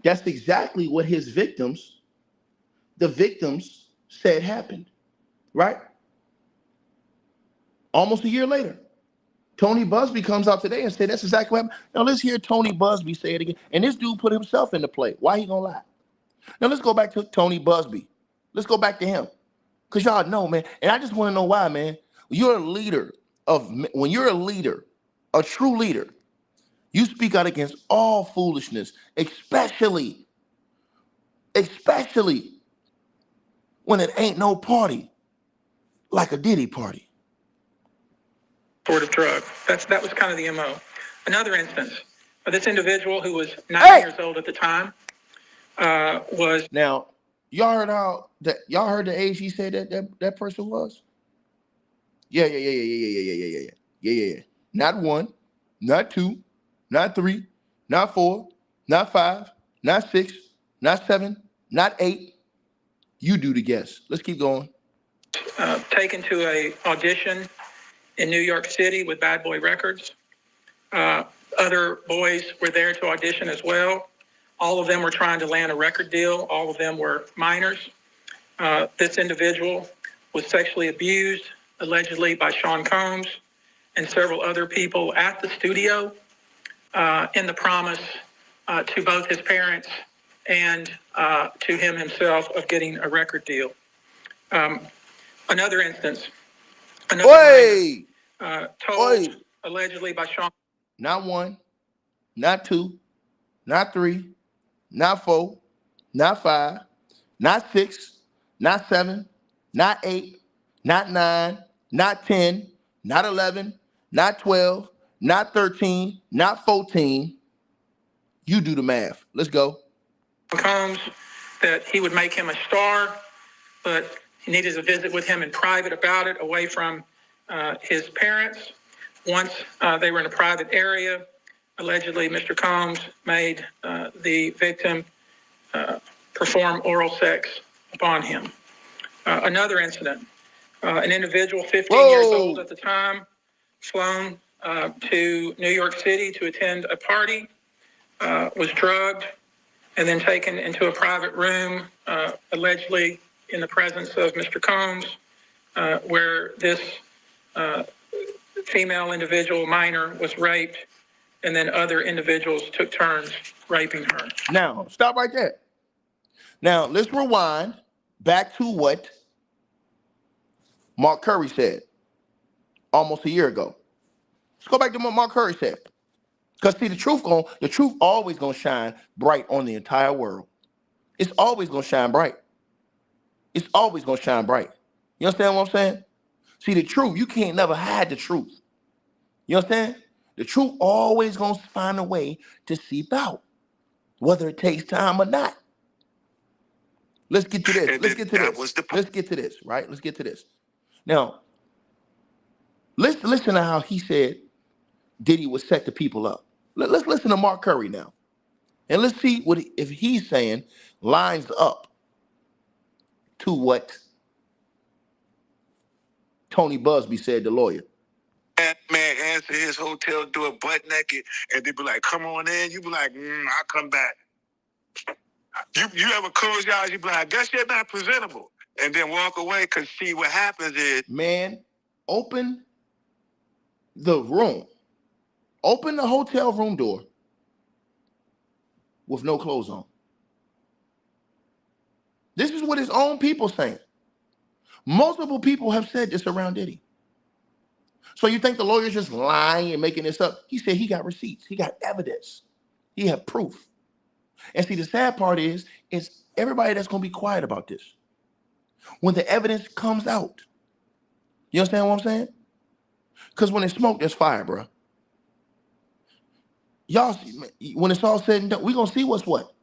that's exactly what the victims said happened, right? Almost a year later. Tony Busby comes out today and said that's exactly what happened. Now let's hear Tony Busby say it again. And this dude put himself into play. Why he gonna lie? Now let's go back to Tony Busby. Let's go back to him. Because y'all know, man, and I just want to know why, man. When you're a leader, a true leader, you speak out against all foolishness, especially when it ain't no party like a Diddy party. Sort of drug. That was kind of the MO. Another instance, this individual who was 9 years old at the time was. Now, y'all heard the age he said that person was? Yeah. Not 1, not 2, not 3, not 4, not 5, not 6, not 7, not 8. You do the guess. Let's keep going. Taken to a audition in New York City with Bad Boy Records. Other boys were there to audition as well. All of them were trying to land a record deal. All of them were minors. This individual was sexually abused, allegedly by Sean Combs and several other people at the studio in the promise to both his parents and to him himself of getting a record deal. Another instance. Told allegedly by Sean. Not 1, not 2, not 3, not 4, not 5, not 6, not 7, not 8, not 9, not 10, not 11, not 12, not 13, not 14. You do the math. Let's go. Combs that he would make him a star, but he needed to visit with him in private about it, away from his parents. Once they were in a private area, allegedly Mr. Combs made the victim perform oral sex upon him. Another incident, an individual 15 years old at the time, flown to New York City to attend a party, was drugged, and then taken into a private room, allegedly in the presence of Mr. Combs, where this female individual, minor, was raped, and then other individuals took turns raping her. Now, stop right there. Now, let's rewind back to what Mark Curry said almost a year ago. Let's go back to what Mark Curry said. Because see, the truth always gonna shine bright on the entire world. It's always gonna shine bright. It's always gonna shine bright. You understand what I'm saying? See, the truth, you can't never hide the truth. You understand? The truth always gonna find a way to seep out, whether it takes time or not. Let's get to this. Let's get to this, right? Let's get to this. Now, let's listen to how he said Diddy would set the people up. Let's listen to Mark Curry now. And let's see if he's saying lines up to what Tony Busby said, the lawyer. That man answer his hotel door butt naked, and they be like, "Come on in." You be like, "I'll come back." You ever close your eyes? You be like, "I guess you're not presentable," and then walk away. Cause see, what happens is, man, open the room, open the hotel room door with no clothes on. This is what his own people saying. Multiple people have said this around Diddy. So you think the lawyer's just lying and making this up? He said he got receipts. He got evidence. He had proof. And see, the sad part is everybody that's going to be quiet about this. When the evidence comes out, you understand what I'm saying? Because when it's smoke, there's fire, bro. Y'all, when it's all said and done, we're going to see what's what.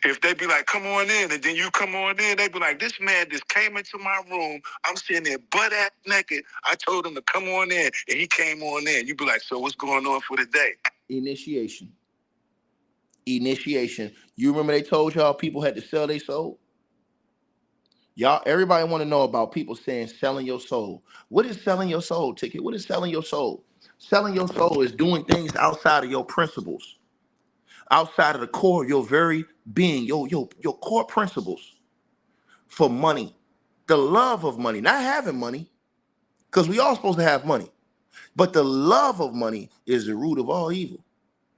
If they be like, "Come on in," and then you come on in, they be like, "This man just came into my room. I'm sitting there butt-ass naked. I told him to come on in, and he came on in." You be like, "So what's going on for the day?" Initiation. You remember they told y'all people had to sell their soul? Y'all, everybody want to know about people saying selling your soul. What is selling your soul, Ticket? What is selling your soul? Selling your soul is doing things outside of your principles, outside of the core of your very being, your core principles for money. The love of money, not having money, because we all supposed to have money. But the love of money is the root of all evil.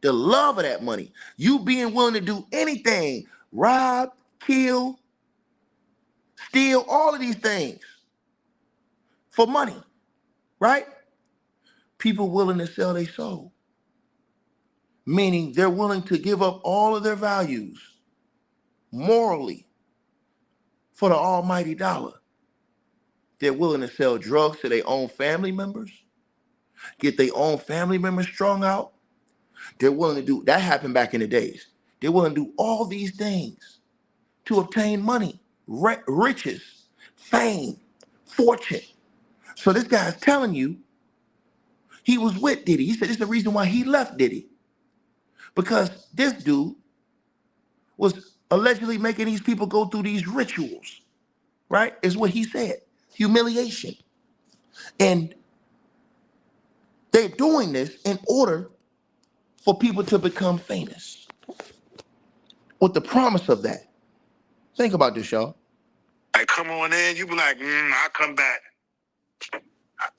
The love of that money. You being willing to do anything, rob, kill, steal, all of these things for money, right? People willing to sell their soul. Meaning they're willing to give up all of their values morally for the almighty dollar. They're willing to sell drugs to their own family members, get their own family members strung out. They're willing to do, that happened back in the days. They're willing to do all these things to obtain money, riches, fame, fortune. So this guy's telling you he was with Diddy. He said it's the reason why he left Diddy. Because this dude was allegedly making these people go through these rituals, right? Is what he said. Humiliation. And they're doing this in order for people to become famous. With the promise of that. Think about this, y'all. Like, come on in, you be like, I'll come back.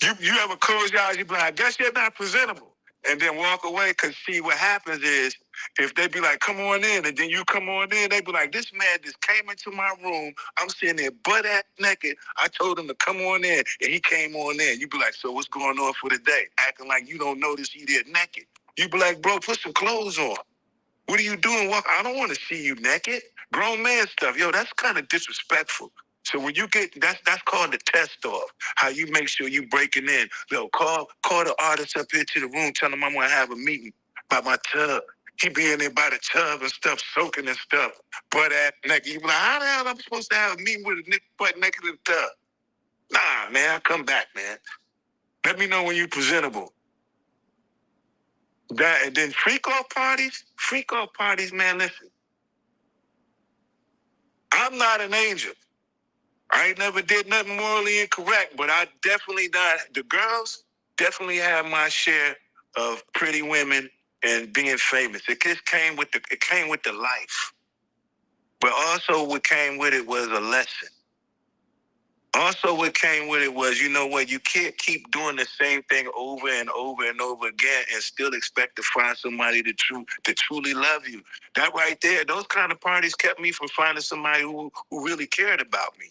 You ever close your eyes, you be like, I guess you're not presentable. And then walk away, because see, what happens is, if they be like, come on in, and then you come on in, they be like, this man just came into my room, I'm sitting there butt-ass naked, I told him to come on in, and he came on in. You be like, so what's going on for the day? Acting like you don't notice he there naked. You be like, bro, put some clothes on. What are you doing? I don't want to see you naked. Grown man stuff. Yo, that's kind of disrespectful. So when you get, that's called the test off. How you make sure you breaking in. Yo, call the artist up here to the room, tell him I'm going to have a meeting by my tub. He be in there by the tub and stuff, soaking and stuff. Butt ass naked. You be like, how the hell am I supposed to have a meeting with a nigga butt naked in the tub? Nah, man, I'll come back, man. Let me know when you presentable. That, and then freak off parties, man, listen. I'm not an angel. I ain't never did nothing morally incorrect, but I definitely not. The girls definitely have my share of pretty women and being famous. It just came with the life. But also what came with it was a lesson. Also what came with it was, you know what, you can't keep doing the same thing over and over and over again and still expect to find somebody to truly love you. That right there, those kind of parties kept me from finding somebody who really cared about me.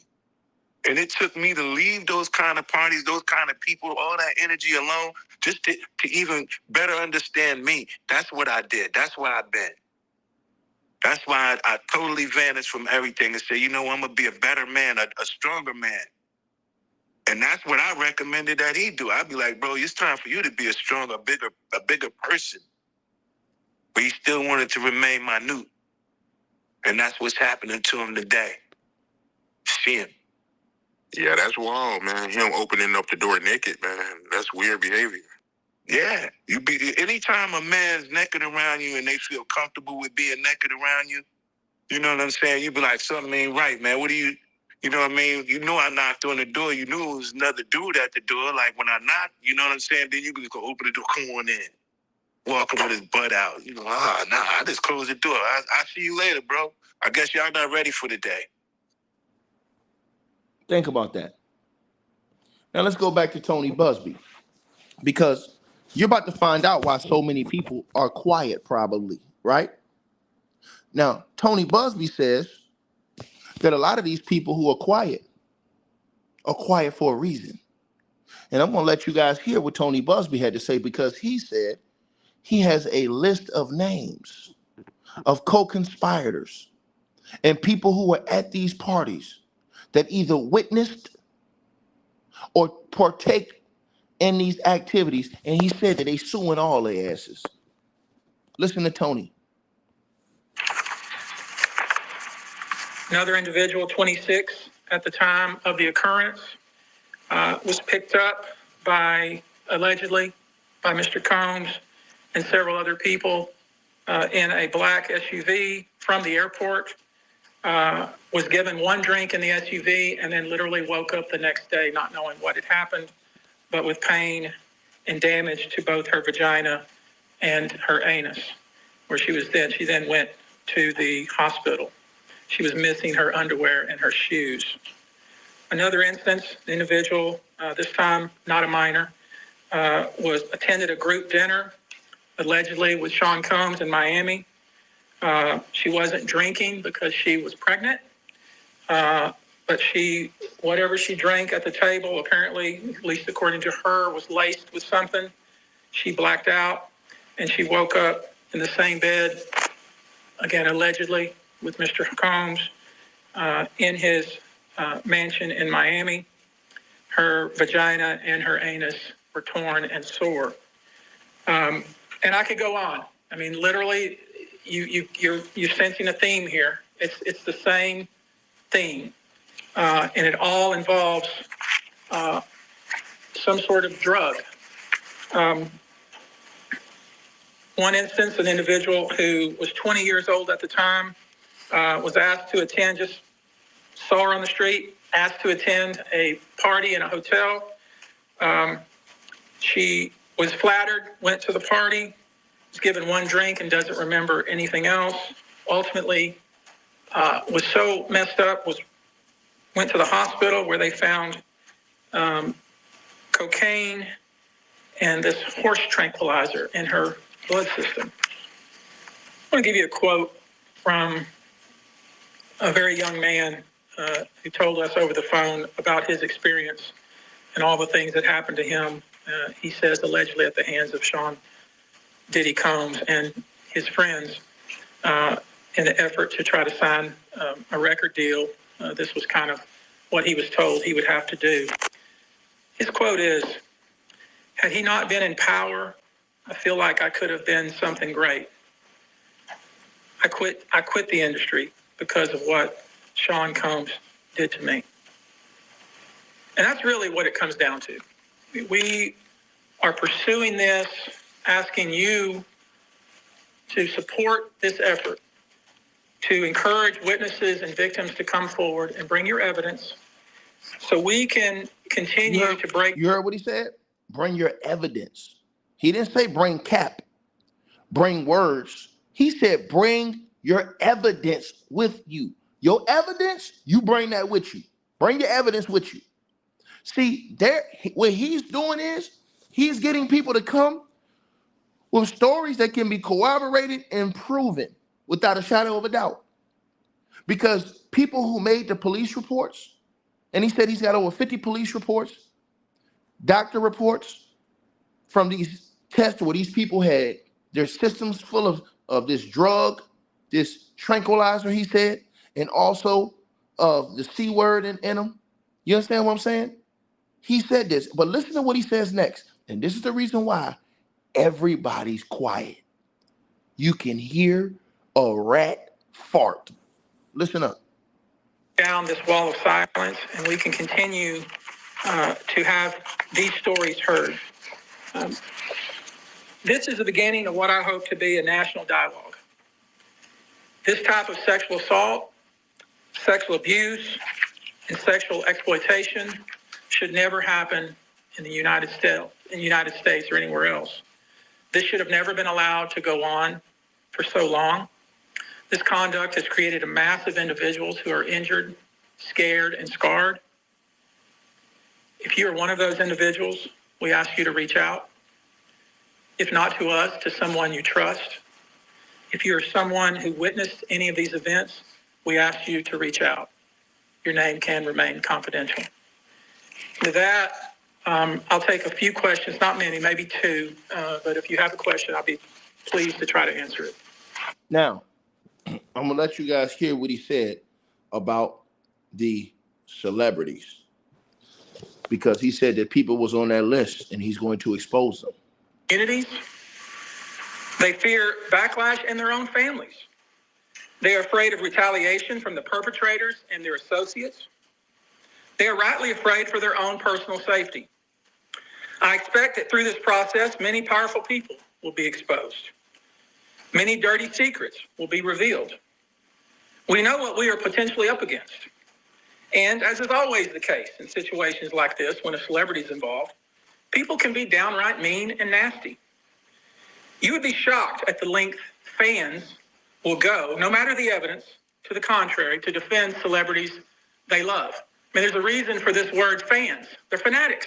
And it took me to leave those kind of parties, those kind of people, all that energy alone, just to even better understand me. That's what I did. That's where I've been. That's why I totally vanished from everything and said, you know, I'm going to be a better man, a stronger man. And that's what I recommended that he do. I'd be like, bro, it's time for you to be a stronger, a bigger person. But he still wanted to remain minute. And that's what's happening to him today. See him. Yeah, that's wild, man. Him opening up the door naked, man. That's weird behavior. Yeah. Anytime a man's naked around you and they feel comfortable with being naked around you, you know what I'm saying? You be like, something ain't right, man. You know what I mean? You know I knocked on the door. You knew it was another dude at the door. Like when I knocked, you know what I'm saying? Then you be go open the door, come on in. Walking with his butt out. You know, nah, I just closed the door. I see you later, bro. I guess y'all not ready for the day. Think about that. Now let's go back to Tony Busby, because you're about to find out why so many people are quiet, probably, right? Now, Tony Busby says that a lot of these people who are quiet for a reason. And I'm going to let you guys hear what Tony Busby had to say, because he said he has a list of names of co-conspirators and people who were at these parties that either witnessed or partake in these activities, and he said that they suing all their asses. Listen to Tony. Another individual, 26 at the time of the occurrence, was picked up allegedly by Mr. Combs and several other people in a black SUV from the airport, was given one drink in the SUV, and then literally woke up the next day not knowing what had happened, but with pain and damage to both her vagina and her anus, where she then went to the hospital. She was missing her underwear and her shoes. Another instance, the individual, this time not a minor, attended a group dinner, allegedly with Sean Combs in Miami. She wasn't drinking because she was pregnant, but whatever she drank at the table, apparently, at least according to her, was laced with something. She blacked out, and she woke up in the same bed, again, allegedly, with Mr. Combs in his mansion in Miami. Her vagina and her anus were torn and sore. And I could go on. I mean, literally, you're sensing a theme here. It's the same theme, and it all involves some sort of drug. One instance, an individual who was 20 years old at the time was asked to attend, just saw her on the street, asked to attend a party in a hotel. She was flattered, went to the party, was given one drink and doesn't remember anything else. Ultimately, was so messed up, went to the hospital where they found cocaine and this horse tranquilizer in her blood system. I want to give you a quote from a very young man who told us over the phone about his experience and all the things that happened to him. He says allegedly at the hands of Sean Diddy Combs and his friends in the effort to try to sign a record deal. This was kind of what he was told he would have to do. His quote is, "Had he not been in power, I feel like I could have been something great. I quit the industry because of what Sean Combs did to me." And that's really what it comes down to. We are pursuing this, asking you to support this effort, to encourage witnesses and victims to come forward and bring your evidence so we can continue to break. You heard what he said? Bring your evidence. He didn't say bring cap, bring words. He said bring your evidence with you. Your evidence, you bring that with you. Bring your evidence with you. See, what he's doing is he's getting people to come with stories that can be corroborated and proven without a shadow of a doubt. Because people who made the police reports, and he said he's got over 50 police reports, doctor reports from these tests where these people had their systems full of this drug, this tranquilizer, he said, and also of the C word in them. You understand what I'm saying? He said this, but listen to what he says next. And this is the reason why everybody's quiet. You can hear a rat fart. Listen up. Down this wall of silence, and we can continue to have these stories heard. This is the beginning of what I hope to be a national dialogue. This type of sexual assault, sexual abuse, and sexual exploitation should never happen in the United States or anywhere else. This should have never been allowed to go on for so long. This conduct has created a mass of individuals who are injured, scared, and scarred. If you are one of those individuals, we ask you to reach out. If not to us, to someone you trust. If you are someone who witnessed any of these events, we ask you to reach out. Your name can remain confidential. With that, I'll take a few questions, not many, maybe two, but if you have a question, I'll be pleased to try to answer it. Now, I'm going to let you guys hear what he said about the celebrities, because he said that people was on that list and he's going to expose them. Communities, they fear backlash in their own families. They are afraid of retaliation from the perpetrators and their associates. They are rightly afraid for their own personal safety. I expect that through this process, many powerful people will be exposed. Many dirty secrets will be revealed. We know what we are potentially up against. And as is always the case in situations like this, when a celebrity is involved, People can be downright mean and nasty. You would be shocked at the length fans will go, no matter the evidence to the contrary, to defend celebrities they love. I mean, there's a reason for this word fans. They're fanatics.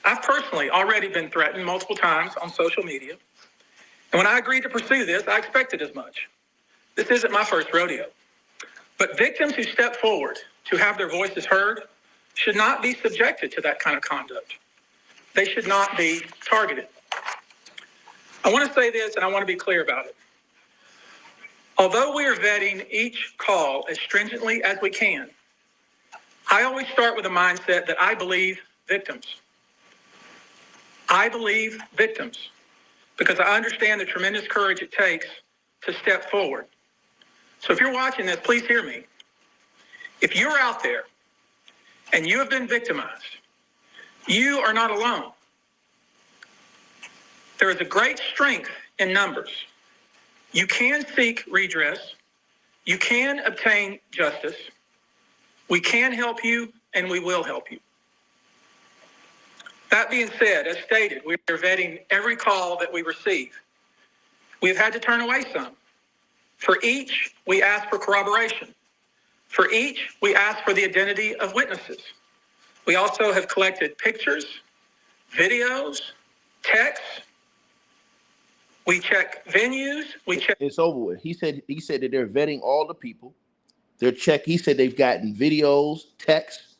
I've personally already been threatened multiple times on social media. And when I agreed to pursue this, I expected as much. This isn't my first rodeo. But victims who step forward to have their voices heard should not be subjected to that kind of conduct. They should not be targeted. I want to say this, and I want to be clear about it. Although we are vetting each call as stringently as we can, I always start with a mindset that I believe victims. I believe victims because I understand the tremendous courage it takes to step forward. So if you're watching this, please hear me. If you're out there and you have been victimized, you are not alone. There is a great strength in numbers. You can seek redress. You can obtain justice. We can help you, and we will help you. That being said, as stated, we are vetting every call that we receive. We've had to turn away some. For each, we ask for corroboration. For each, we ask for the identity of witnesses. We also have collected pictures, videos, texts. We check venues. We check. It's over with. He said that they're vetting all the people. They're he said they've gotten videos, texts,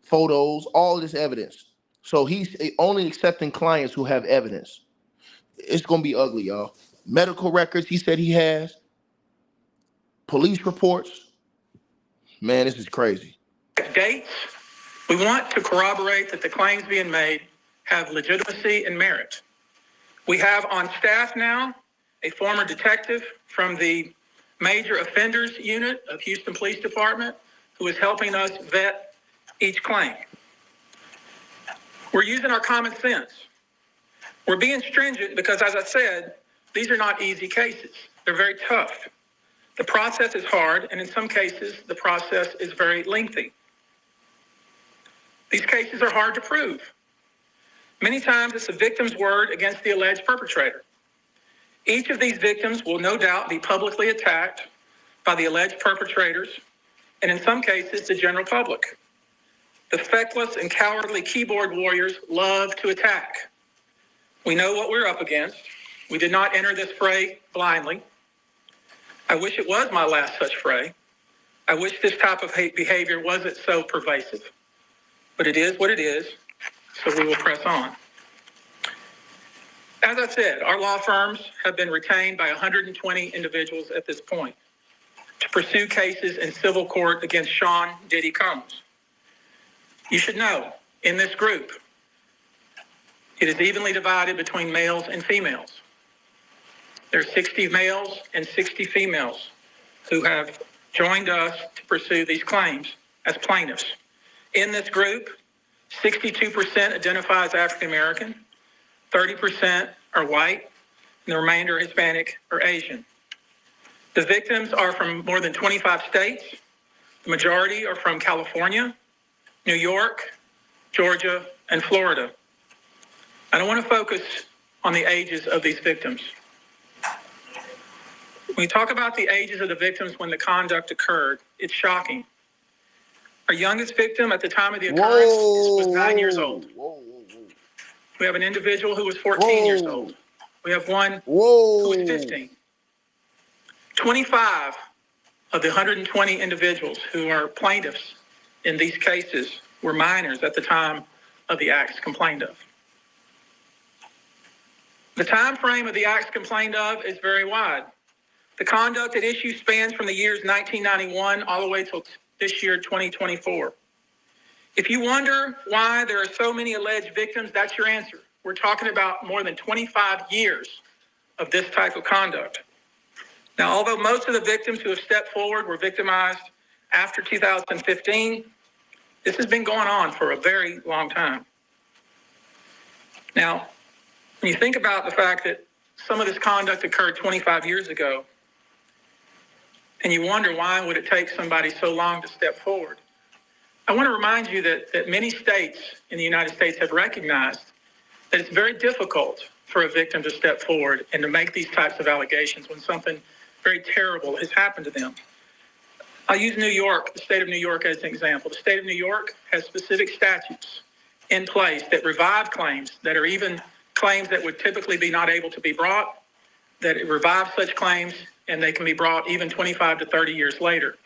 photos, all this evidence. So he's only accepting clients who have evidence. It's going to be ugly, y'all. Medical records, he said he has. Police reports. Man, this is crazy. Dates. We want to corroborate that the claims being made have legitimacy and merit. We have on staff now a former detective from the Major Offenders Unit of Houston Police Department who is helping us vet each claim. We're using our common sense. We're being stringent because, as I said, these are not easy cases. They're very tough. The process is hard, and in some cases, the process is very lengthy. These cases are hard to prove. Many times, it's the victim's word against the alleged perpetrator. Each of these victims will no doubt be publicly attacked by the alleged perpetrators, and in some cases, the general public. The feckless and cowardly keyboard warriors love to attack. We know what we're up against. We did not enter this fray blindly. I wish it was my last such fray. I wish this type of hate behavior wasn't so pervasive. But it is what it is, so we will press on. As I said, our law firms have been retained by 120 individuals at this point to pursue cases in civil court against Sean Diddy Combs. You should know, in this group, it is evenly divided between males and females. There are 60 males and 60 females who have joined us to pursue these claims as plaintiffs. In this group, 62% identify as African American, 30% are white, and the remainder Hispanic or Asian. The victims are from more than 25 states. The majority are from California, New York, Georgia, and Florida. I don't want to focus on the ages of these victims. When you talk about the ages of the victims when the conduct occurred, it's shocking. Our youngest victim at the time of the occurrence was 9 years old. We have an individual who was 14 years old. We have one who was 15. 25 of the 120 individuals who are plaintiffs in these cases were minors at the time of the acts complained of. The time frame of the acts complained of is very wide. The conduct at issue spans from the years 1991 all the way till this year, 2024. If you wonder why there are so many alleged victims, that's your answer. We're talking about more than 25 years of this type of conduct. Now, although most of the victims who have stepped forward were victimized after 2015, this has been going on for a very long time. Now, when you think about the fact that some of this conduct occurred 25 years ago, and you wonder why would it take somebody so long to step forward, I want to remind you that many states in the United States have recognized that it's very difficult for a victim to step forward and to make these types of allegations when something very terrible has happened to them. I'll use New York, the state of New York, as an example. The state of New York has specific statutes in place that revive claims that are even claims that would typically be not able to be brought, that it revives such claims, and they can be brought even 25 to 30 years later.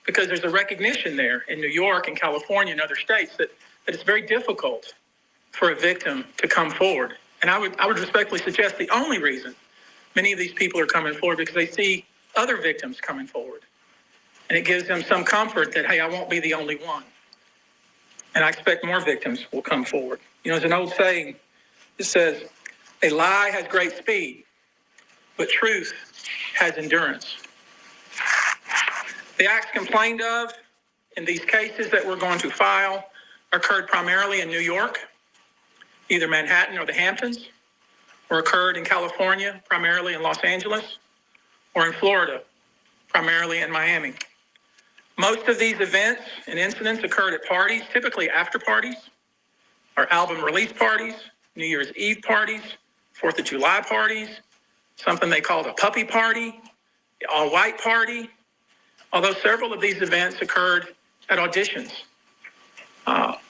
Because there's a recognition there in New York and California and other states that it's very difficult for a victim to come forward. And I would respectfully suggest the only reason many of these people are coming forward because they see other victims coming forward. And it gives them some comfort that, hey, I won't be the only one. And I expect more victims will come forward. You know, there's an old saying that says, a lie has great speed, but truth has endurance. The acts complained of in these cases that we're going to file occurred primarily in New York, either Manhattan or the Hamptons, or occurred in California, primarily in Los Angeles, or in Florida, primarily in Miami. Most of these events and incidents occurred at parties, typically after parties, or album release parties, New Year's Eve parties, 4th of July parties, something they called a puppy party, the all-white party, although several of these events occurred at auditions.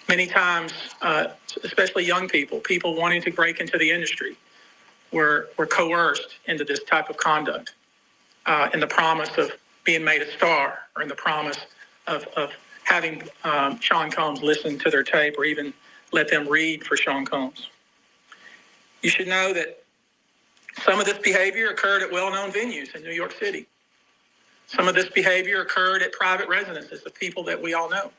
Many times, especially young people wanting to break into the industry, were coerced into this type of conduct in the promise of being made a star, or in the promise of having Sean Combs listen to their tape or even let them read for Sean Combs. You should know that some of this behavior occurred at well-known venues in New York City. Some of this behavior occurred at private residences of people that we all know.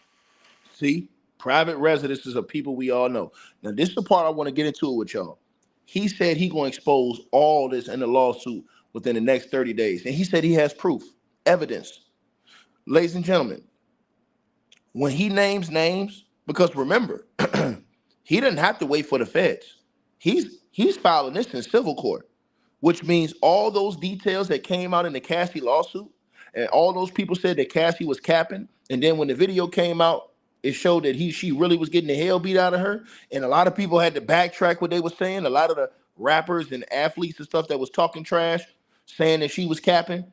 See, private residences of people we all know. Now, this is the part I want to get into it with y'all. He said he's going to expose all this in the lawsuit within the next 30 days. And he said he has proof, evidence. Ladies and gentlemen, when he names names, because remember, he doesn't have to wait for the feds. He's filing this in civil court, which means all those details that came out in the Cassie lawsuit, and all those people said that Cassie was capping, and then when the video came out, it showed that she really was getting the hell beat out of her, and a lot of people had to backtrack what they were saying. A lot of the rappers and athletes and stuff that was talking trash, saying that she was capping,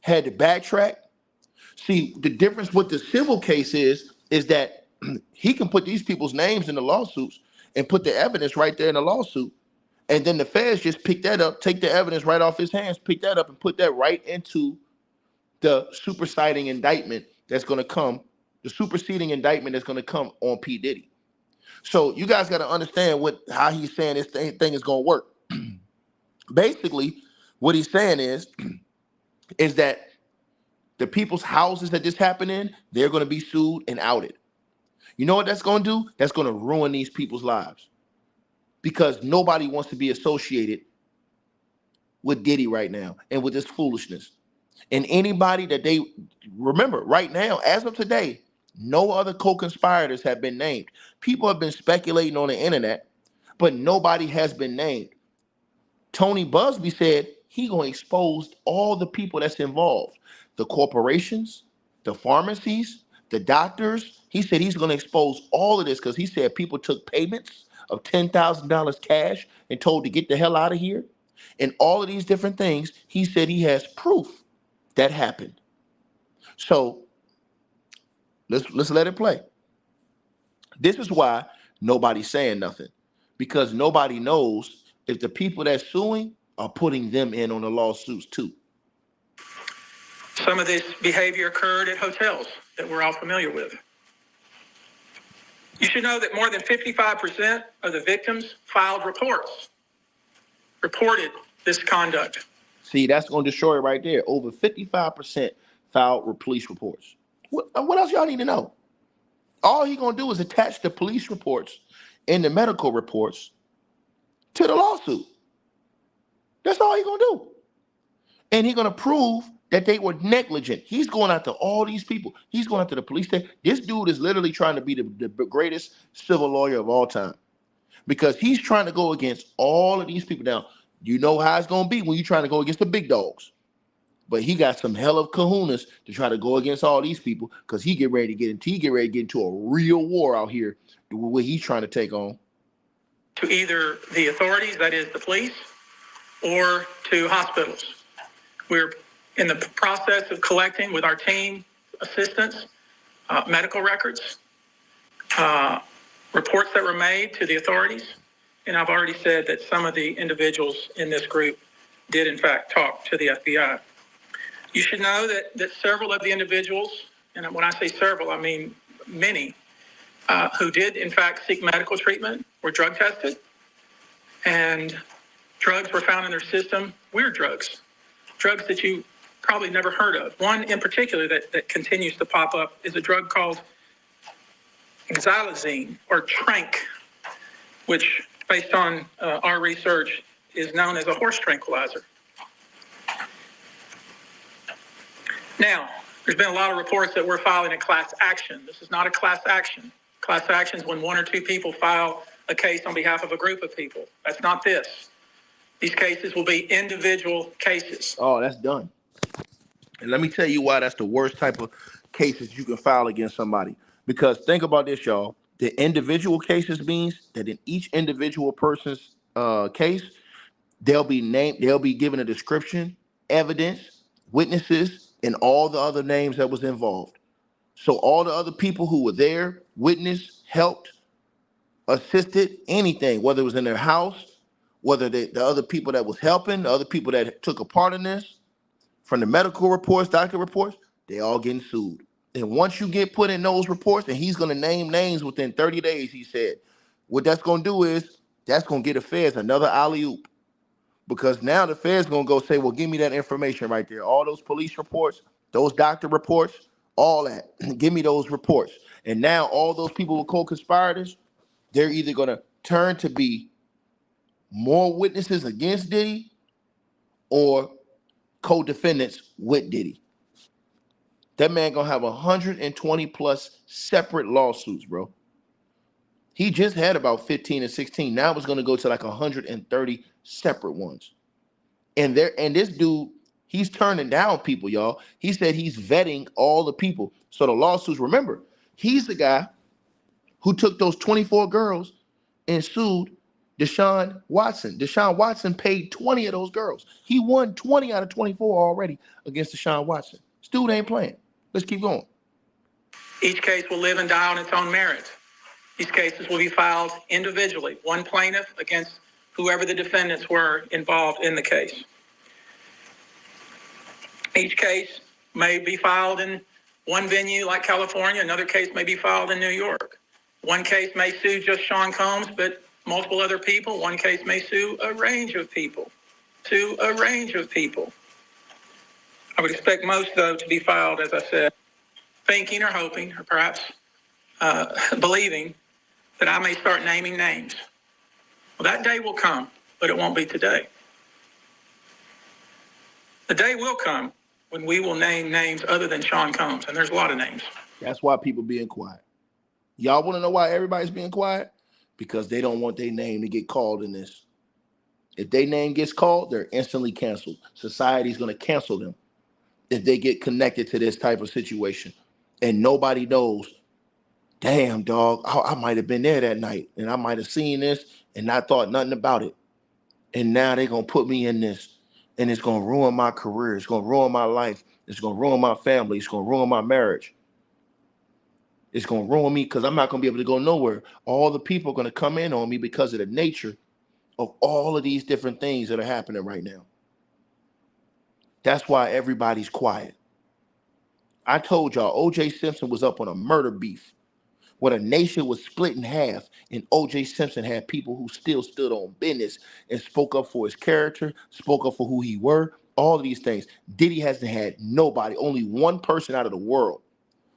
had to backtrack. See, the difference with the civil case is that he can put these people's names in the lawsuits and put the evidence right there in the lawsuit, and then the feds just pick that up, take the evidence right off his hands, pick that up, and put that right into the superseding indictment that's going to come, on P. Diddy. So you guys got to understand how he's saying this thing is going to work. Basically, what he's saying is that the people's houses that this happened in, they're going to be sued and outed. You know what that's going to do? That's going to ruin these people's lives, because nobody wants to be associated with Diddy right now and with this foolishness. And anybody that they remember right now, as of today, no other co-conspirators have been named. People have been speculating on the internet, but nobody has been named. Tony Busby said he going to expose all the people that's involved, the corporations, the pharmacies, the doctors. He said he's going to expose all of this because he said people took payments of $10,000 cash and told to get the hell out of here. And all of these different things, he said he has proof that happened. So let's let it play. This is why nobody's saying nothing, because nobody knows if the people that's suing are putting them in on the lawsuits too. Some of this behavior occurred at hotels that we're all familiar with. You should know that more than 55% of the victims filed reported this conduct. See, that's going to destroy it right there. Over 55% filed police reports. What else y'all need to know? All he going to do is attach the police reports and the medical reports to the lawsuit. That's all he going to do. And he's going to prove that they were negligent. He's going after all these people. He's going after the police station. This dude is literally trying to be the greatest civil lawyer of all time, because he's trying to go against all of these people. Now, you know how it's going to be when you're trying to go against the big dogs. But he got some hell of kahunas to try to go against all these people because he get ready to get into a real war out here with what he's trying to take on. To either the authorities, that is the police, or to hospitals. We're in the process of collecting with our team assistants, medical records, reports that were made to the authorities. And I've already said that some of the individuals in this group did in fact talk to the FBI. You should know that several of the individuals, and when I say several, I mean many, who did in fact seek medical treatment were drug tested, and drugs were found in their system, weird drugs that you probably never heard of. One in particular that continues to pop up is a drug called xylazine or trank, which based on our research is known as a horse tranquilizer. Now, there's been a lot of reports that we're filing a class action. This is not a class action. Class action is when one or two people file a case on behalf of a group of people. That's not this. These cases will be individual cases. Oh, that's done. And let me tell you why that's the worst type of cases you can file against somebody. Because think about this, y'all. The individual cases means that in each individual person's case, they'll be named, they'll be given a description, evidence, witnesses, and all the other names that was involved. So all the other people who were there, witnessed, helped, assisted, anything, whether it was in their house, whether the other people that was helping, the other people that took a part in this, from the medical reports, doctor reports, they all getting sued. And once you get put in those reports, and he's gonna name names within 30 days, he said, what that's gonna do is that's gonna get the feds another alley-oop. Because now the feds gonna go say, well, give me that information right there. All those police reports, those doctor reports, all that. Give me those reports. And now all those people who co-conspirators, they're either gonna turn to be more witnesses against Diddy or co-defendants with Diddy. That man gonna have 120 plus separate lawsuits, bro. He just had about 15 and 16. Now it's gonna go to like 130 separate ones. And this dude, he's turning down people, y'all. He said he's vetting all the people. So the lawsuits, remember, he's the guy who took those 24 girls and sued Deshaun Watson. Deshaun Watson paid 20 of those girls. He won 20 out of 24 already against Deshaun Watson. This dude ain't playing. Let's keep going. Each case will live and die on its own merit. These cases will be filed individually, one plaintiff against whoever the defendants were involved in the case. Each case may be filed in one venue like California. Another case may be filed in New York. One case may sue just Sean Combs, but multiple other people. One case may sue a range of people. I would expect most, though, to be filed, as I said, thinking or hoping or perhaps believing that I may start naming names. Well, that day will come, but it won't be today. The day will come when we will name names other than Sean Combs, and there's a lot of names. That's why people being quiet. Y'all want to know why everybody's being quiet? Because they don't want their name to get called in this. If their name gets called, they're instantly canceled. Society's going to cancel them if they get connected to this type of situation. And nobody knows, damn, dog, I might have been there that night, and I might have seen this and not thought nothing about it. And now they're going to put me in this, and it's going to ruin my career. It's going to ruin my life. It's going to ruin my family. It's going to ruin my marriage. It's going to ruin me because I'm not going to be able to go nowhere. All the people are going to come in on me because of the nature of all of these different things that are happening right now. That's why everybody's quiet. I told y'all O.J. Simpson was up on a murder beef where the nation was split in half, and O.J. Simpson had people who still stood on business and spoke up for his character, spoke up for who he were, all of these things. Diddy hasn't had nobody, only one person out of the world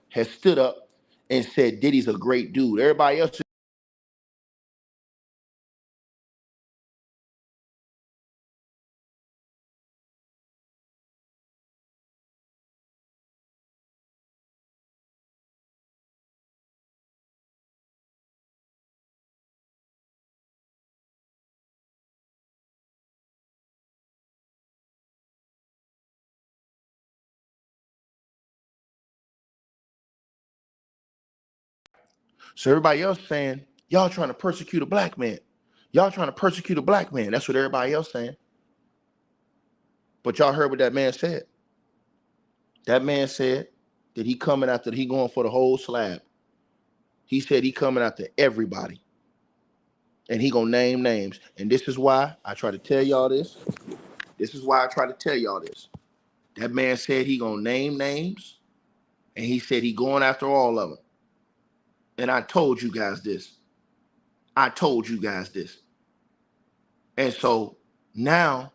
has stood up and said Diddy's a great dude. Everybody else So everybody else saying, y'all trying to persecute a black man. Y'all trying to persecute a black man. That's what everybody else saying. But y'all heard what that man said. That man said that he coming after, he going for the whole slab. He said he coming after everybody. And he gonna name names. And this is why I try to tell y'all this. This is why I try to tell y'all this. That man said he gonna name names. And he said he going after all of them. And I told you guys this. I told you guys this. And so now,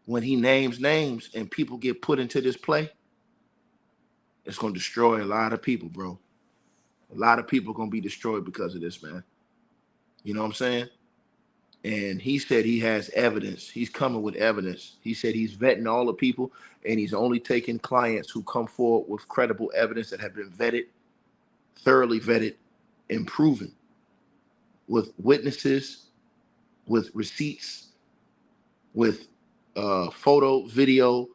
when he names names and people get put into this play, it's going to destroy a lot of people, bro. A lot of people are going to be destroyed because of this, man. You know what I'm saying? And he said he has evidence. He's coming with evidence. He said he's vetting all the people, and he's only taking clients who come forward with credible evidence that have been vetted, thoroughly vetted, and proven with witnesses, with receipts, with photo, video,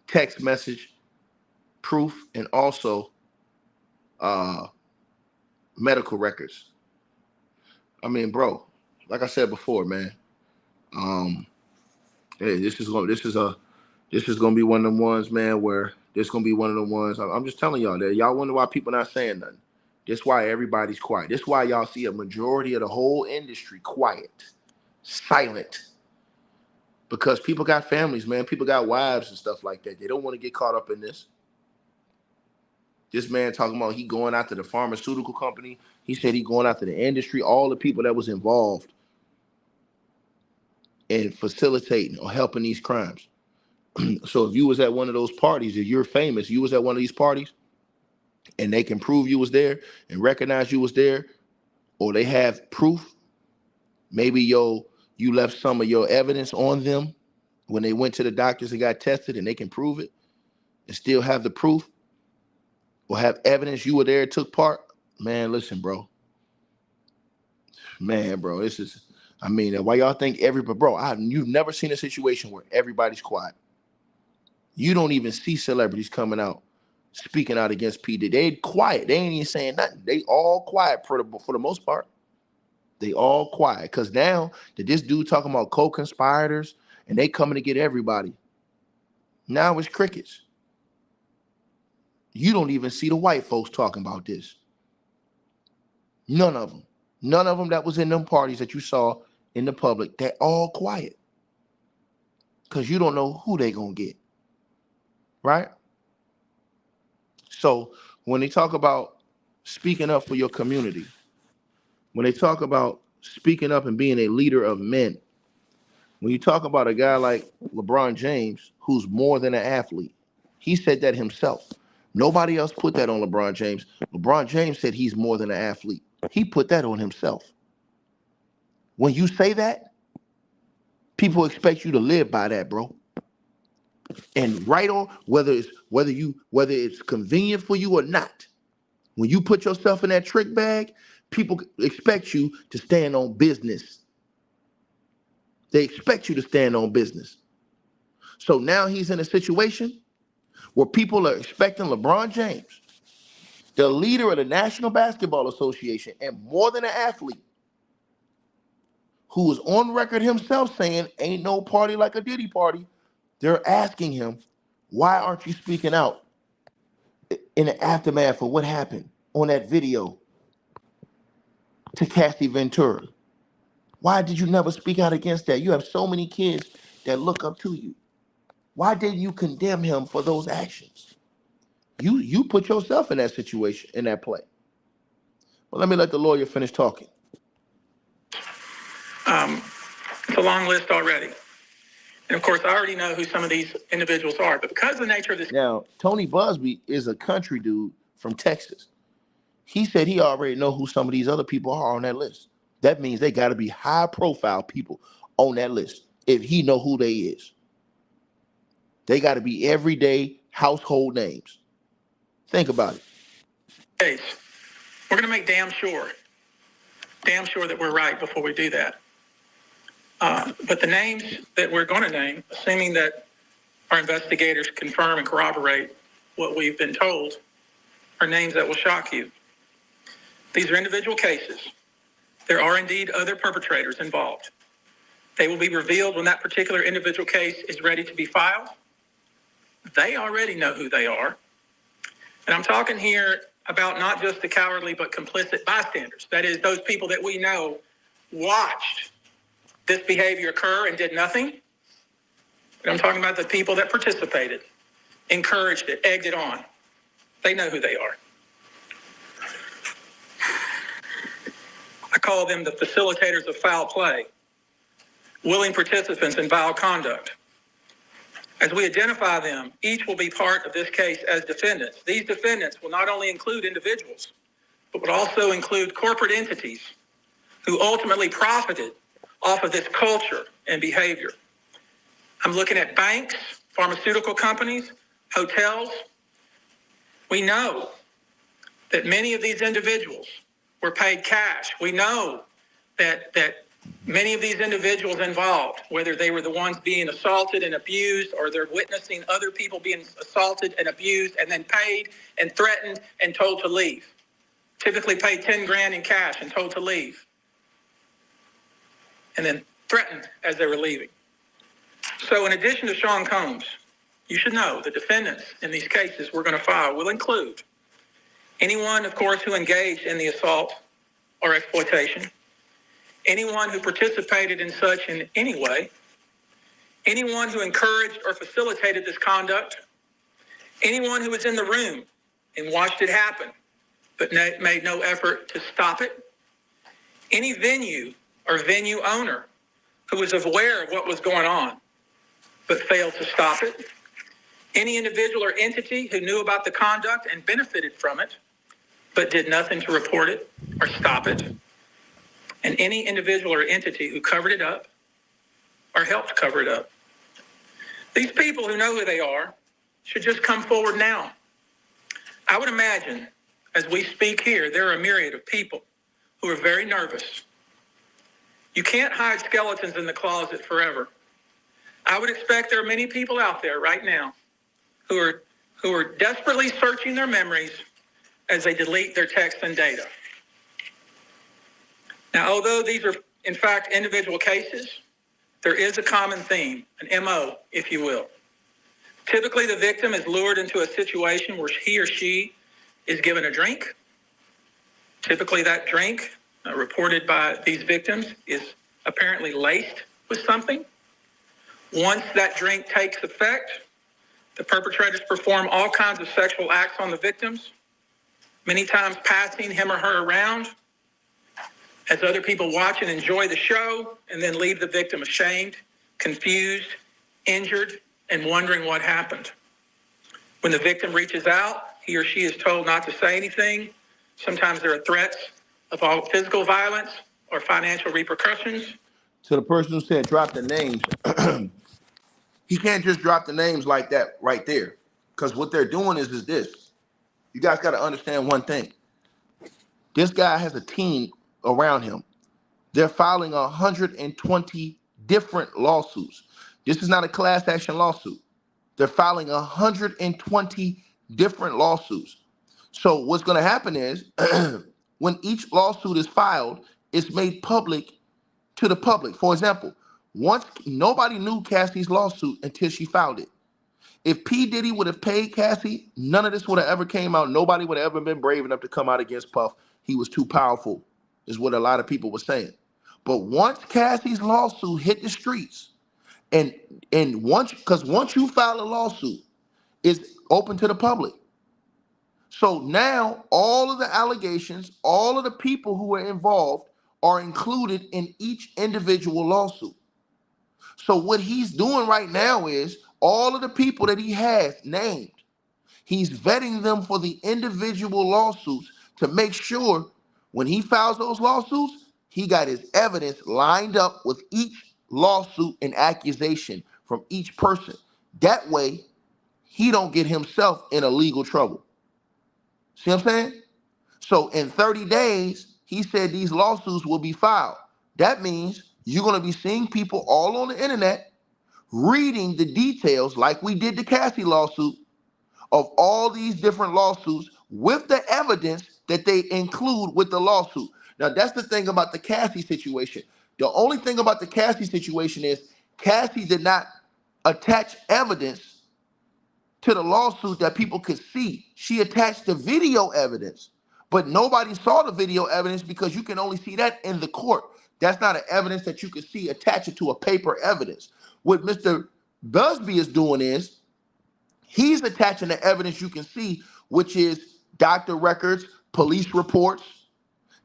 text message, proof, and also medical records. I mean, bro, like I said before, man, hey, this is gonna be one of them ones, man, where this gonna be one of the ones. I'm just telling y'all that y'all wonder why people not saying nothing. This why everybody's quiet. This why y'all see a majority of the whole industry quiet, silent. Because people got families, man. People got wives and stuff like that. They don't want to get caught up in this. This man talking about he going after the pharmaceutical company. He said he going after the industry, all the people that was involved in facilitating or helping these crimes. So if you was at one of those parties, if you're famous, you was at one of these parties, and they can prove you was there and recognize you was there, or they have proof, maybe you left some of your evidence on them when they went to the doctors and got tested, and they can prove it and still have the proof or have evidence you were there, took part. Man, listen, bro. Man, bro, this is, I mean, why y'all think you've never seen a situation where everybody's quiet. You don't even see celebrities coming out, speaking out against P. Diddy. They quiet. They ain't even saying nothing. They all quiet for the most part. They all quiet. Because now that this dude talking about co-conspirators and they coming to get everybody, now it's crickets. You don't even see the white folks talking about this. None of them. None of them that was in them parties that you saw in the public, they're all quiet. Because you don't know who they going to get. Right? So when they talk about speaking up for your community, when they talk about speaking up and being a leader of men, when you talk about a guy like LeBron James, who's more than an athlete, he said that himself. Nobody else put that on LeBron James. LeBron James said he's more than an athlete. He put that on himself. When you say that, people expect you to live by that, bro. And right on, whether it's convenient for you or not, when you put yourself in that trick bag, people expect you to stand on business. They expect you to stand on business. So now he's in a situation where people are expecting LeBron James, the leader of the National Basketball Association and more than an athlete, who is on record himself saying ain't no party like a Diddy party. They're asking him, why aren't you speaking out in the aftermath of what happened on that video to Cassie Ventura? Why did you never speak out against that? You have so many kids that look up to you. Why didn't you condemn him for those actions? You put yourself in that situation, in that play. Well, let me let the lawyer finish talking. It's a long list already. And of course, I already know who some of these individuals are, but because of the nature of this. Now, Tony Busby is a country dude from Texas. He said he already know who some of these other people are on that list. That means they got to be high profile people on that list. If he know who they is, they got to be everyday household names. Think about it. We're going to make damn sure that we're right before we do that. But the names that we're going to name, assuming that our investigators confirm and corroborate what we've been told, are names that will shock you. These are individual cases. There are indeed other perpetrators involved. They will be revealed when that particular individual case is ready to be filed. They already know who they are. And I'm talking here about not just the cowardly but complicit bystanders. That is, those people that we know watched this behavior occur and did nothing. But I'm talking about the people that participated, encouraged it, egged it on. They know who they are. I call them the facilitators of foul play, willing participants in vile conduct. As we identify them, each will be part of this case as defendants. These defendants will not only include individuals, but would also include corporate entities who ultimately profited off of this culture and behavior. I'm looking at banks, pharmaceutical companies, hotels. We know that many of these individuals were paid cash. We know that many of these individuals involved, whether they were the ones being assaulted and abused or they're witnessing other people being assaulted and abused and then paid and threatened and told to leave. Typically paid 10 grand in cash and told to leave. And then threatened as they were leaving. So in addition to Sean Combs, you should know the defendants in these cases we're going to file will include anyone, of course, who engaged in the assault or exploitation, anyone who participated in such in any way, anyone who encouraged or facilitated this conduct, anyone who was in the room and watched it happen but made no effort to stop it, any venue or venue owner who was aware of what was going on but failed to stop it, any individual or entity who knew about the conduct and benefited from it but did nothing to report it or stop it, and any individual or entity who covered it up or helped cover it up. These people who know who they are should just come forward now. I would imagine, as we speak here, there are a myriad of people who are very nervous. You can't hide skeletons in the closet forever. I would expect there are many people out there right now who are desperately searching their memories as they delete their text and data. Now, although these are, in fact, individual cases, there is a common theme, an MO, if you will. Typically, the victim is lured into a situation where he or she is given a drink. Typically, that drink, reported by these victims, is apparently laced with something. Once that drink takes effect, the perpetrators perform all kinds of sexual acts on the victims, many times passing him or her around as other people watch and enjoy the show, and then leave the victim ashamed, confused, injured, and wondering what happened. When the victim reaches out, he or she is told not to say anything. Sometimes there are threats of all physical violence or financial repercussions. To the person who said drop the names, he can't just drop the names like that right there. Because what they're doing is this. You guys got to understand one thing. This guy has a team around him. They're filing 120 different lawsuits. This is not a class action lawsuit. They're filing 120 different lawsuits. So what's going to happen is when each lawsuit is filed, it's made public to the public. For example, once nobody knew Cassie's lawsuit until she filed it. If P. Diddy would have paid Cassie, none of this would have ever came out. Nobody would have ever been brave enough to come out against Puff. He was too powerful, is what a lot of people were saying. But once Cassie's lawsuit hit the streets, and once you file a lawsuit, it's open to the public. So now all of the allegations, all of the people who are involved are included in each individual lawsuit. So what he's doing right now is all of the people that he has named, he's vetting them for the individual lawsuits to make sure when he files those lawsuits, he got his evidence lined up with each lawsuit and accusation from each person. That way, he don't get himself in a legal trouble. See what I'm saying? So in 30 days, he said these lawsuits will be filed. That means you're going to be seeing people all on the internet reading the details like we did the Cassie lawsuit of all these different lawsuits with the evidence that they include with the lawsuit. Now, that's the thing about the Cassie situation. The only thing about the Cassie situation is Cassie did not attach evidence to the lawsuit that people could see. She attached the video evidence, but nobody saw the video evidence because you can only see that in the court. That's not an evidence that you can see attached to a paper evidence. What Mr. Busby is doing is he's attaching the evidence you can see, which is doctor records, police reports,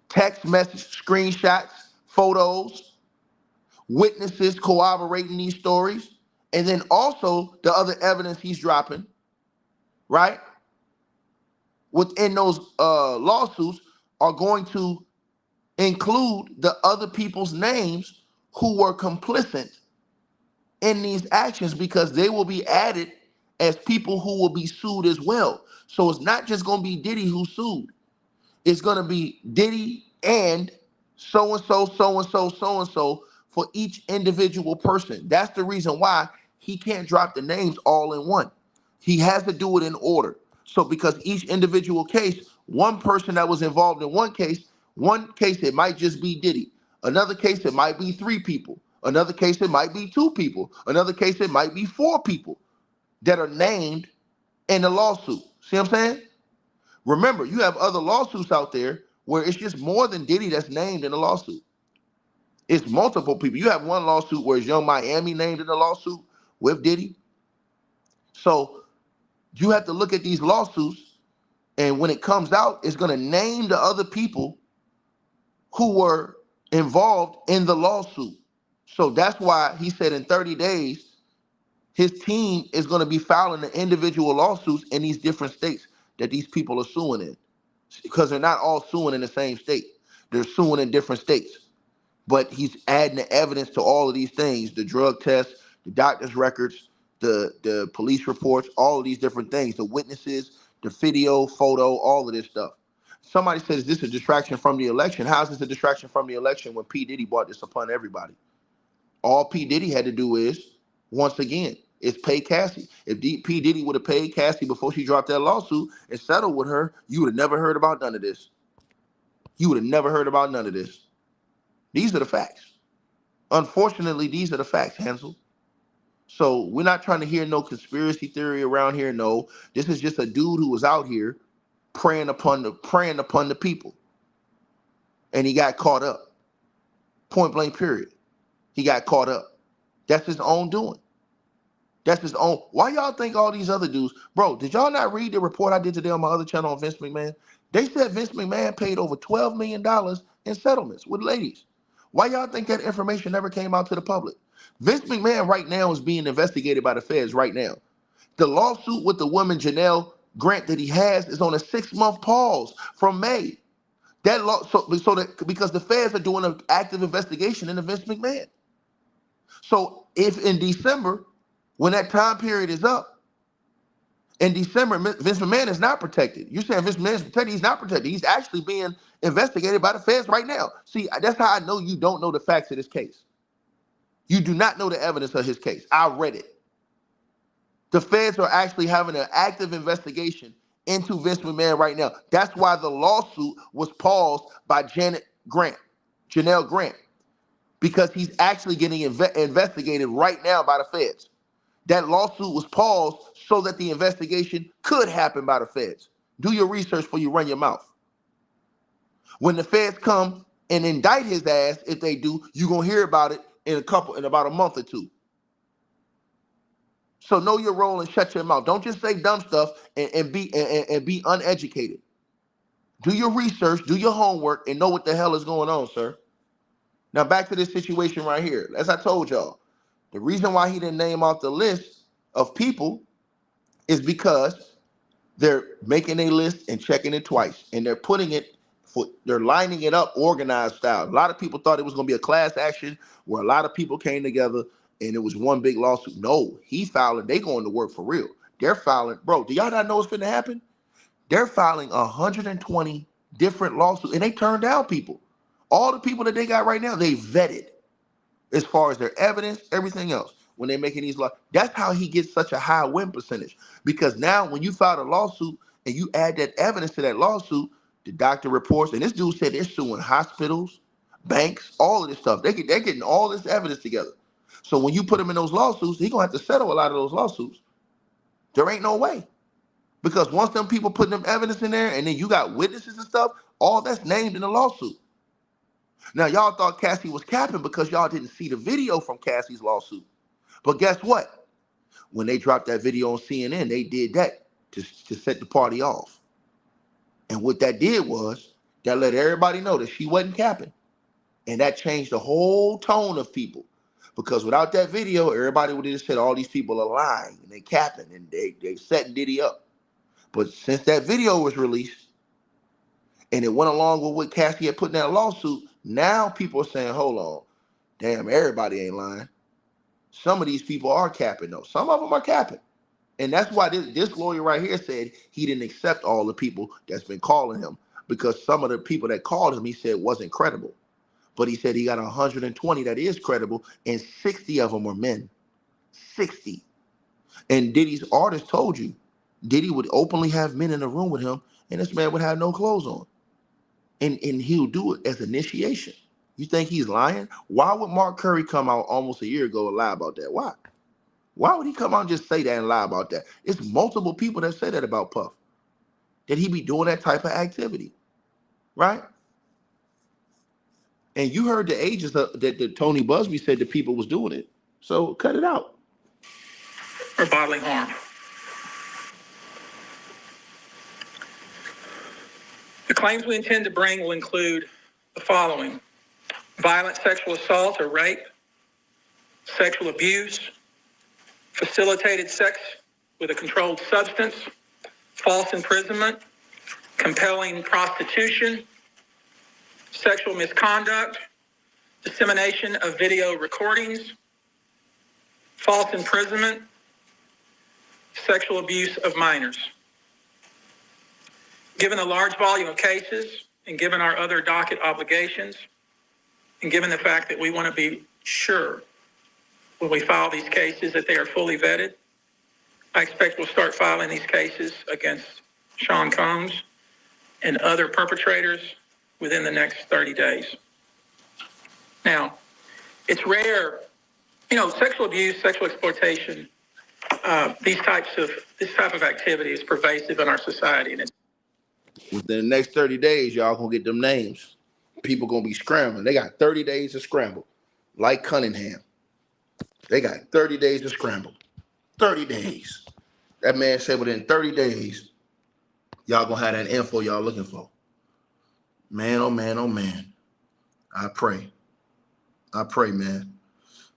text message screenshots, photos, witnesses corroborating these stories, and then also the other evidence he's dropping, right? Within those lawsuits are going to include the other people's names who were complicit in these actions because they will be added as people who will be sued as well. So it's not just going to be Diddy who sued. It's going to be Diddy and so-and-so, so-and-so, so-and-so for each individual person. That's the reason why he can't drop the names all in one. He has to do it in order. So because each individual case, one person that was involved in one case it might just be Diddy. Another case it might be 3 people. Another case it might be 2 people. Another case it might be 4 people that are named in the lawsuit. See what I'm saying? Remember, you have other lawsuits out there where it's just more than Diddy that's named in the lawsuit. It's multiple people. You have one lawsuit where it's Young Miami named in the lawsuit with Diddy. So you have to look at these lawsuits, and when it comes out, it's going to name the other people who were involved in the lawsuit. So that's why he said in 30 days, his team is going to be filing the individual lawsuits in these different states that these people are suing in, because they're not all suing in the same state. They're suing in different states. But he's adding the evidence to all of these things, the drug tests, the doctor's records, the police reports, all of these different things, the witnesses, the video, photo, all of this stuff. Somebody says, is this a distraction from the election? How is this a distraction from the election when P. Diddy brought this upon everybody? All P. Diddy had to do is, once again, is pay Cassie. If P. Diddy would have paid Cassie before she dropped that lawsuit and settled with her, you would have never heard about none of this. You would have never heard about none of this. These are the facts. Unfortunately, these are the facts, Hansel. So we're not trying to hear no conspiracy theory around here. No, this is just a dude who was out here preying upon the people. And he got caught up. Point blank, period. He got caught up. That's his own doing. That's his own. Why y'all think all these other dudes? Bro, did y'all not read the report I did today on my other channel on Vince McMahon? They said Vince McMahon paid over $12 million in settlements with ladies. Why y'all think that information never came out to the public? Vince McMahon right now is being investigated by the feds right now. The lawsuit with the woman Janelle Grant that he has is on a 6-month pause from May. That law, because the feds are doing an active investigation into Vince McMahon. So if in December, when that time period is up, in December, Vince McMahon is not protected. You're saying Vince McMahon is protected? He's not protected. He's actually being investigated by the feds right now. See, that's how I know you don't know the facts of this case. You do not know the evidence of his case. I read it. The feds are actually having an active investigation into Vince McMahon right now. That's why the lawsuit was paused by Janelle Grant, because he's actually getting investigated right now by the feds. That lawsuit was paused so that the investigation could happen by the feds. Do your research before you run your mouth. When the feds come and indict his ass, if they do, you're going to hear about it in about a month or 2. So know your role and shut your mouth. Don't just say dumb stuff and be uneducated. Do your research, do your homework, and know what the hell is going on, sir. Now back to this situation right here. As I told y'all, the reason why he didn't name off the list of people is because they're making a list and checking it twice, and they're lining it up organized style. A lot of people thought it was going to be a class action where a lot of people came together and it was one big lawsuit. No, he's filing. They going to work for real. They're filing. Bro, do y'all not know what's going to happen? They're filing 120 different lawsuits, and they turned down people. All the people that they got right now, they vetted as far as their evidence, everything else. When they're making these laws, that's how he gets such a high win percentage. Because now when you file a lawsuit and you add that evidence to that lawsuit, the doctor reports, and this dude said they're suing hospitals, banks, all of this stuff. They're getting all this evidence together. So when you put him in those lawsuits, he's gonna have to settle a lot of those lawsuits. There ain't no way. Because once them people put them evidence in there and then you got witnesses and stuff, all that's named in the lawsuit. Now, y'all thought Cassie was capping because y'all didn't see the video from Cassie's lawsuit. But guess what? When they dropped that video on CNN, they did that to set the party off. And what that did was that let everybody know that she wasn't capping. And that changed the whole tone of people. Because without that video, everybody would have just said all these people are lying and they capping and they setting Diddy up. But since that video was released and it went along with what Cassie had put in that lawsuit, now people are saying, hold on, damn, everybody ain't lying. Some of these people are capping though. Some of them are capping. And that's why this lawyer right here said he didn't accept all the people that's been calling him, because some of the people that called him, he said wasn't credible. But he said he got 120 that is credible, and 60 of them were men. 60. And Diddy's artist told you, Diddy would openly have men in the room with him, and this man would have no clothes on. And he'll do it as initiation. You think he's lying? Why would Mark Curry come out almost a year ago and lie about that? Why? Why would he come out and just say that and lie about that? It's multiple people that say that about Puff, that he be doing that type of activity, right? And you heard the ages that Tony Busby said the people was doing it. So cut it out. Or bodily harm. The claims we intend to bring will include the following: violent sexual assault or rape, sexual abuse, facilitated sex with a controlled substance, false imprisonment, compelling prostitution, sexual misconduct, dissemination of video recordings, false imprisonment, sexual abuse of minors. Given the large volume of cases, and given our other docket obligations, and given the fact that we want to be sure when we file these cases that they are fully vetted, I expect we'll start filing these cases against Sean Combs and other perpetrators within the next 30 days. Now, it's rare, sexual abuse, sexual exploitation, this type of activity is pervasive in our society, and it's within the next 30 days, y'all gonna get them names. People gonna be scrambling. They got 30 days to scramble. Like Cunningham. They got 30 days to scramble. 30 days. That man said within 30 days, y'all gonna have that info y'all looking for. Man, oh man, oh man. I pray, man.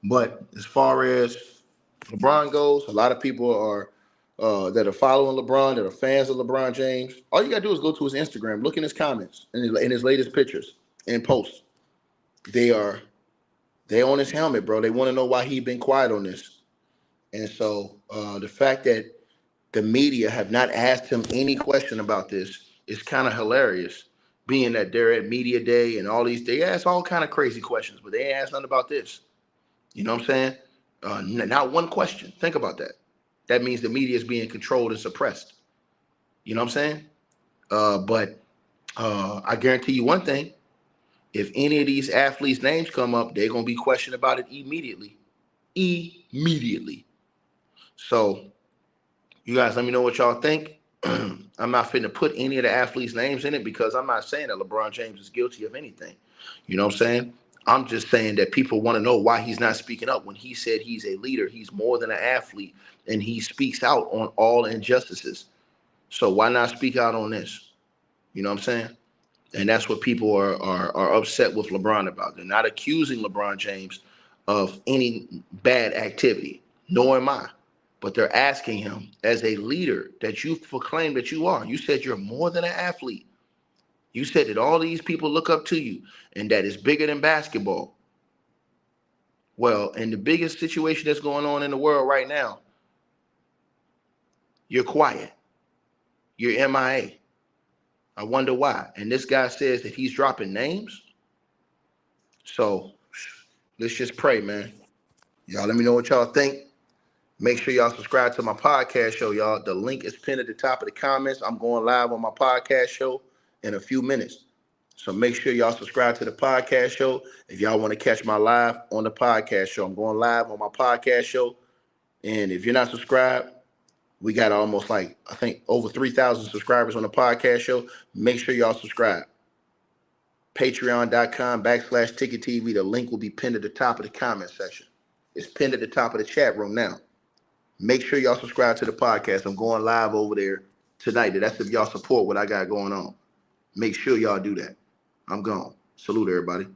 But as far as LeBron goes, a lot of people are that are following LeBron, that are fans of LeBron James. All you gotta do is go to his Instagram, look in his comments and in his latest pictures and posts. They on his helmet, bro. They want to know why he been quiet on this. And so the fact that the media have not asked him any question about this is kind of hilarious, being that they're at media day and all these, they ask all kind of crazy questions, but they ain't asked nothing about this. You know what I'm saying? Not one question. Think about that. That means the media is being controlled and suppressed. You know what I'm saying? But I guarantee you one thing. If any of these athletes' names come up, they're going to be questioned about it immediately. Immediately. So you guys let me know what y'all think. I'm not finna put any of the athletes' names in it because I'm not saying that LeBron James is guilty of anything. You know what I'm saying? I'm just saying that people want to know why he's not speaking up when he said he's a leader. He's more than an athlete, and he speaks out on all injustices. So why not speak out on this? You know what I'm saying? And that's what people are upset with LeBron about. They're not accusing LeBron James of any bad activity, nor am I. But they're asking him, as a leader that you proclaim that you are. You said you're more than an athlete. You said that all these people look up to you and that it's bigger than basketball. Well, in the biggest situation that's going on in the world right now, you're quiet. You're MIA. I wonder why. And this guy says that he's dropping names. So let's just pray, man. Y'all let me know what y'all think. Make sure y'all subscribe to my podcast show, y'all. The link is pinned at the top of the comments. I'm going live on my podcast show in a few minutes. So make sure y'all subscribe to the podcast show. If y'all want to catch my live on the podcast show, I'm going live on my podcast show. And if you're not subscribed, we got almost like, I think, over 3,000 subscribers on the podcast show. Make sure y'all subscribe. Patreon.com/Ticket TV. The link will be pinned at the top of the comment section. It's pinned at the top of the chat room now. Make sure y'all subscribe to the podcast. I'm going live over there tonight. That's if y'all support what I got going on. Make sure y'all do that. I'm gone. Salute everybody.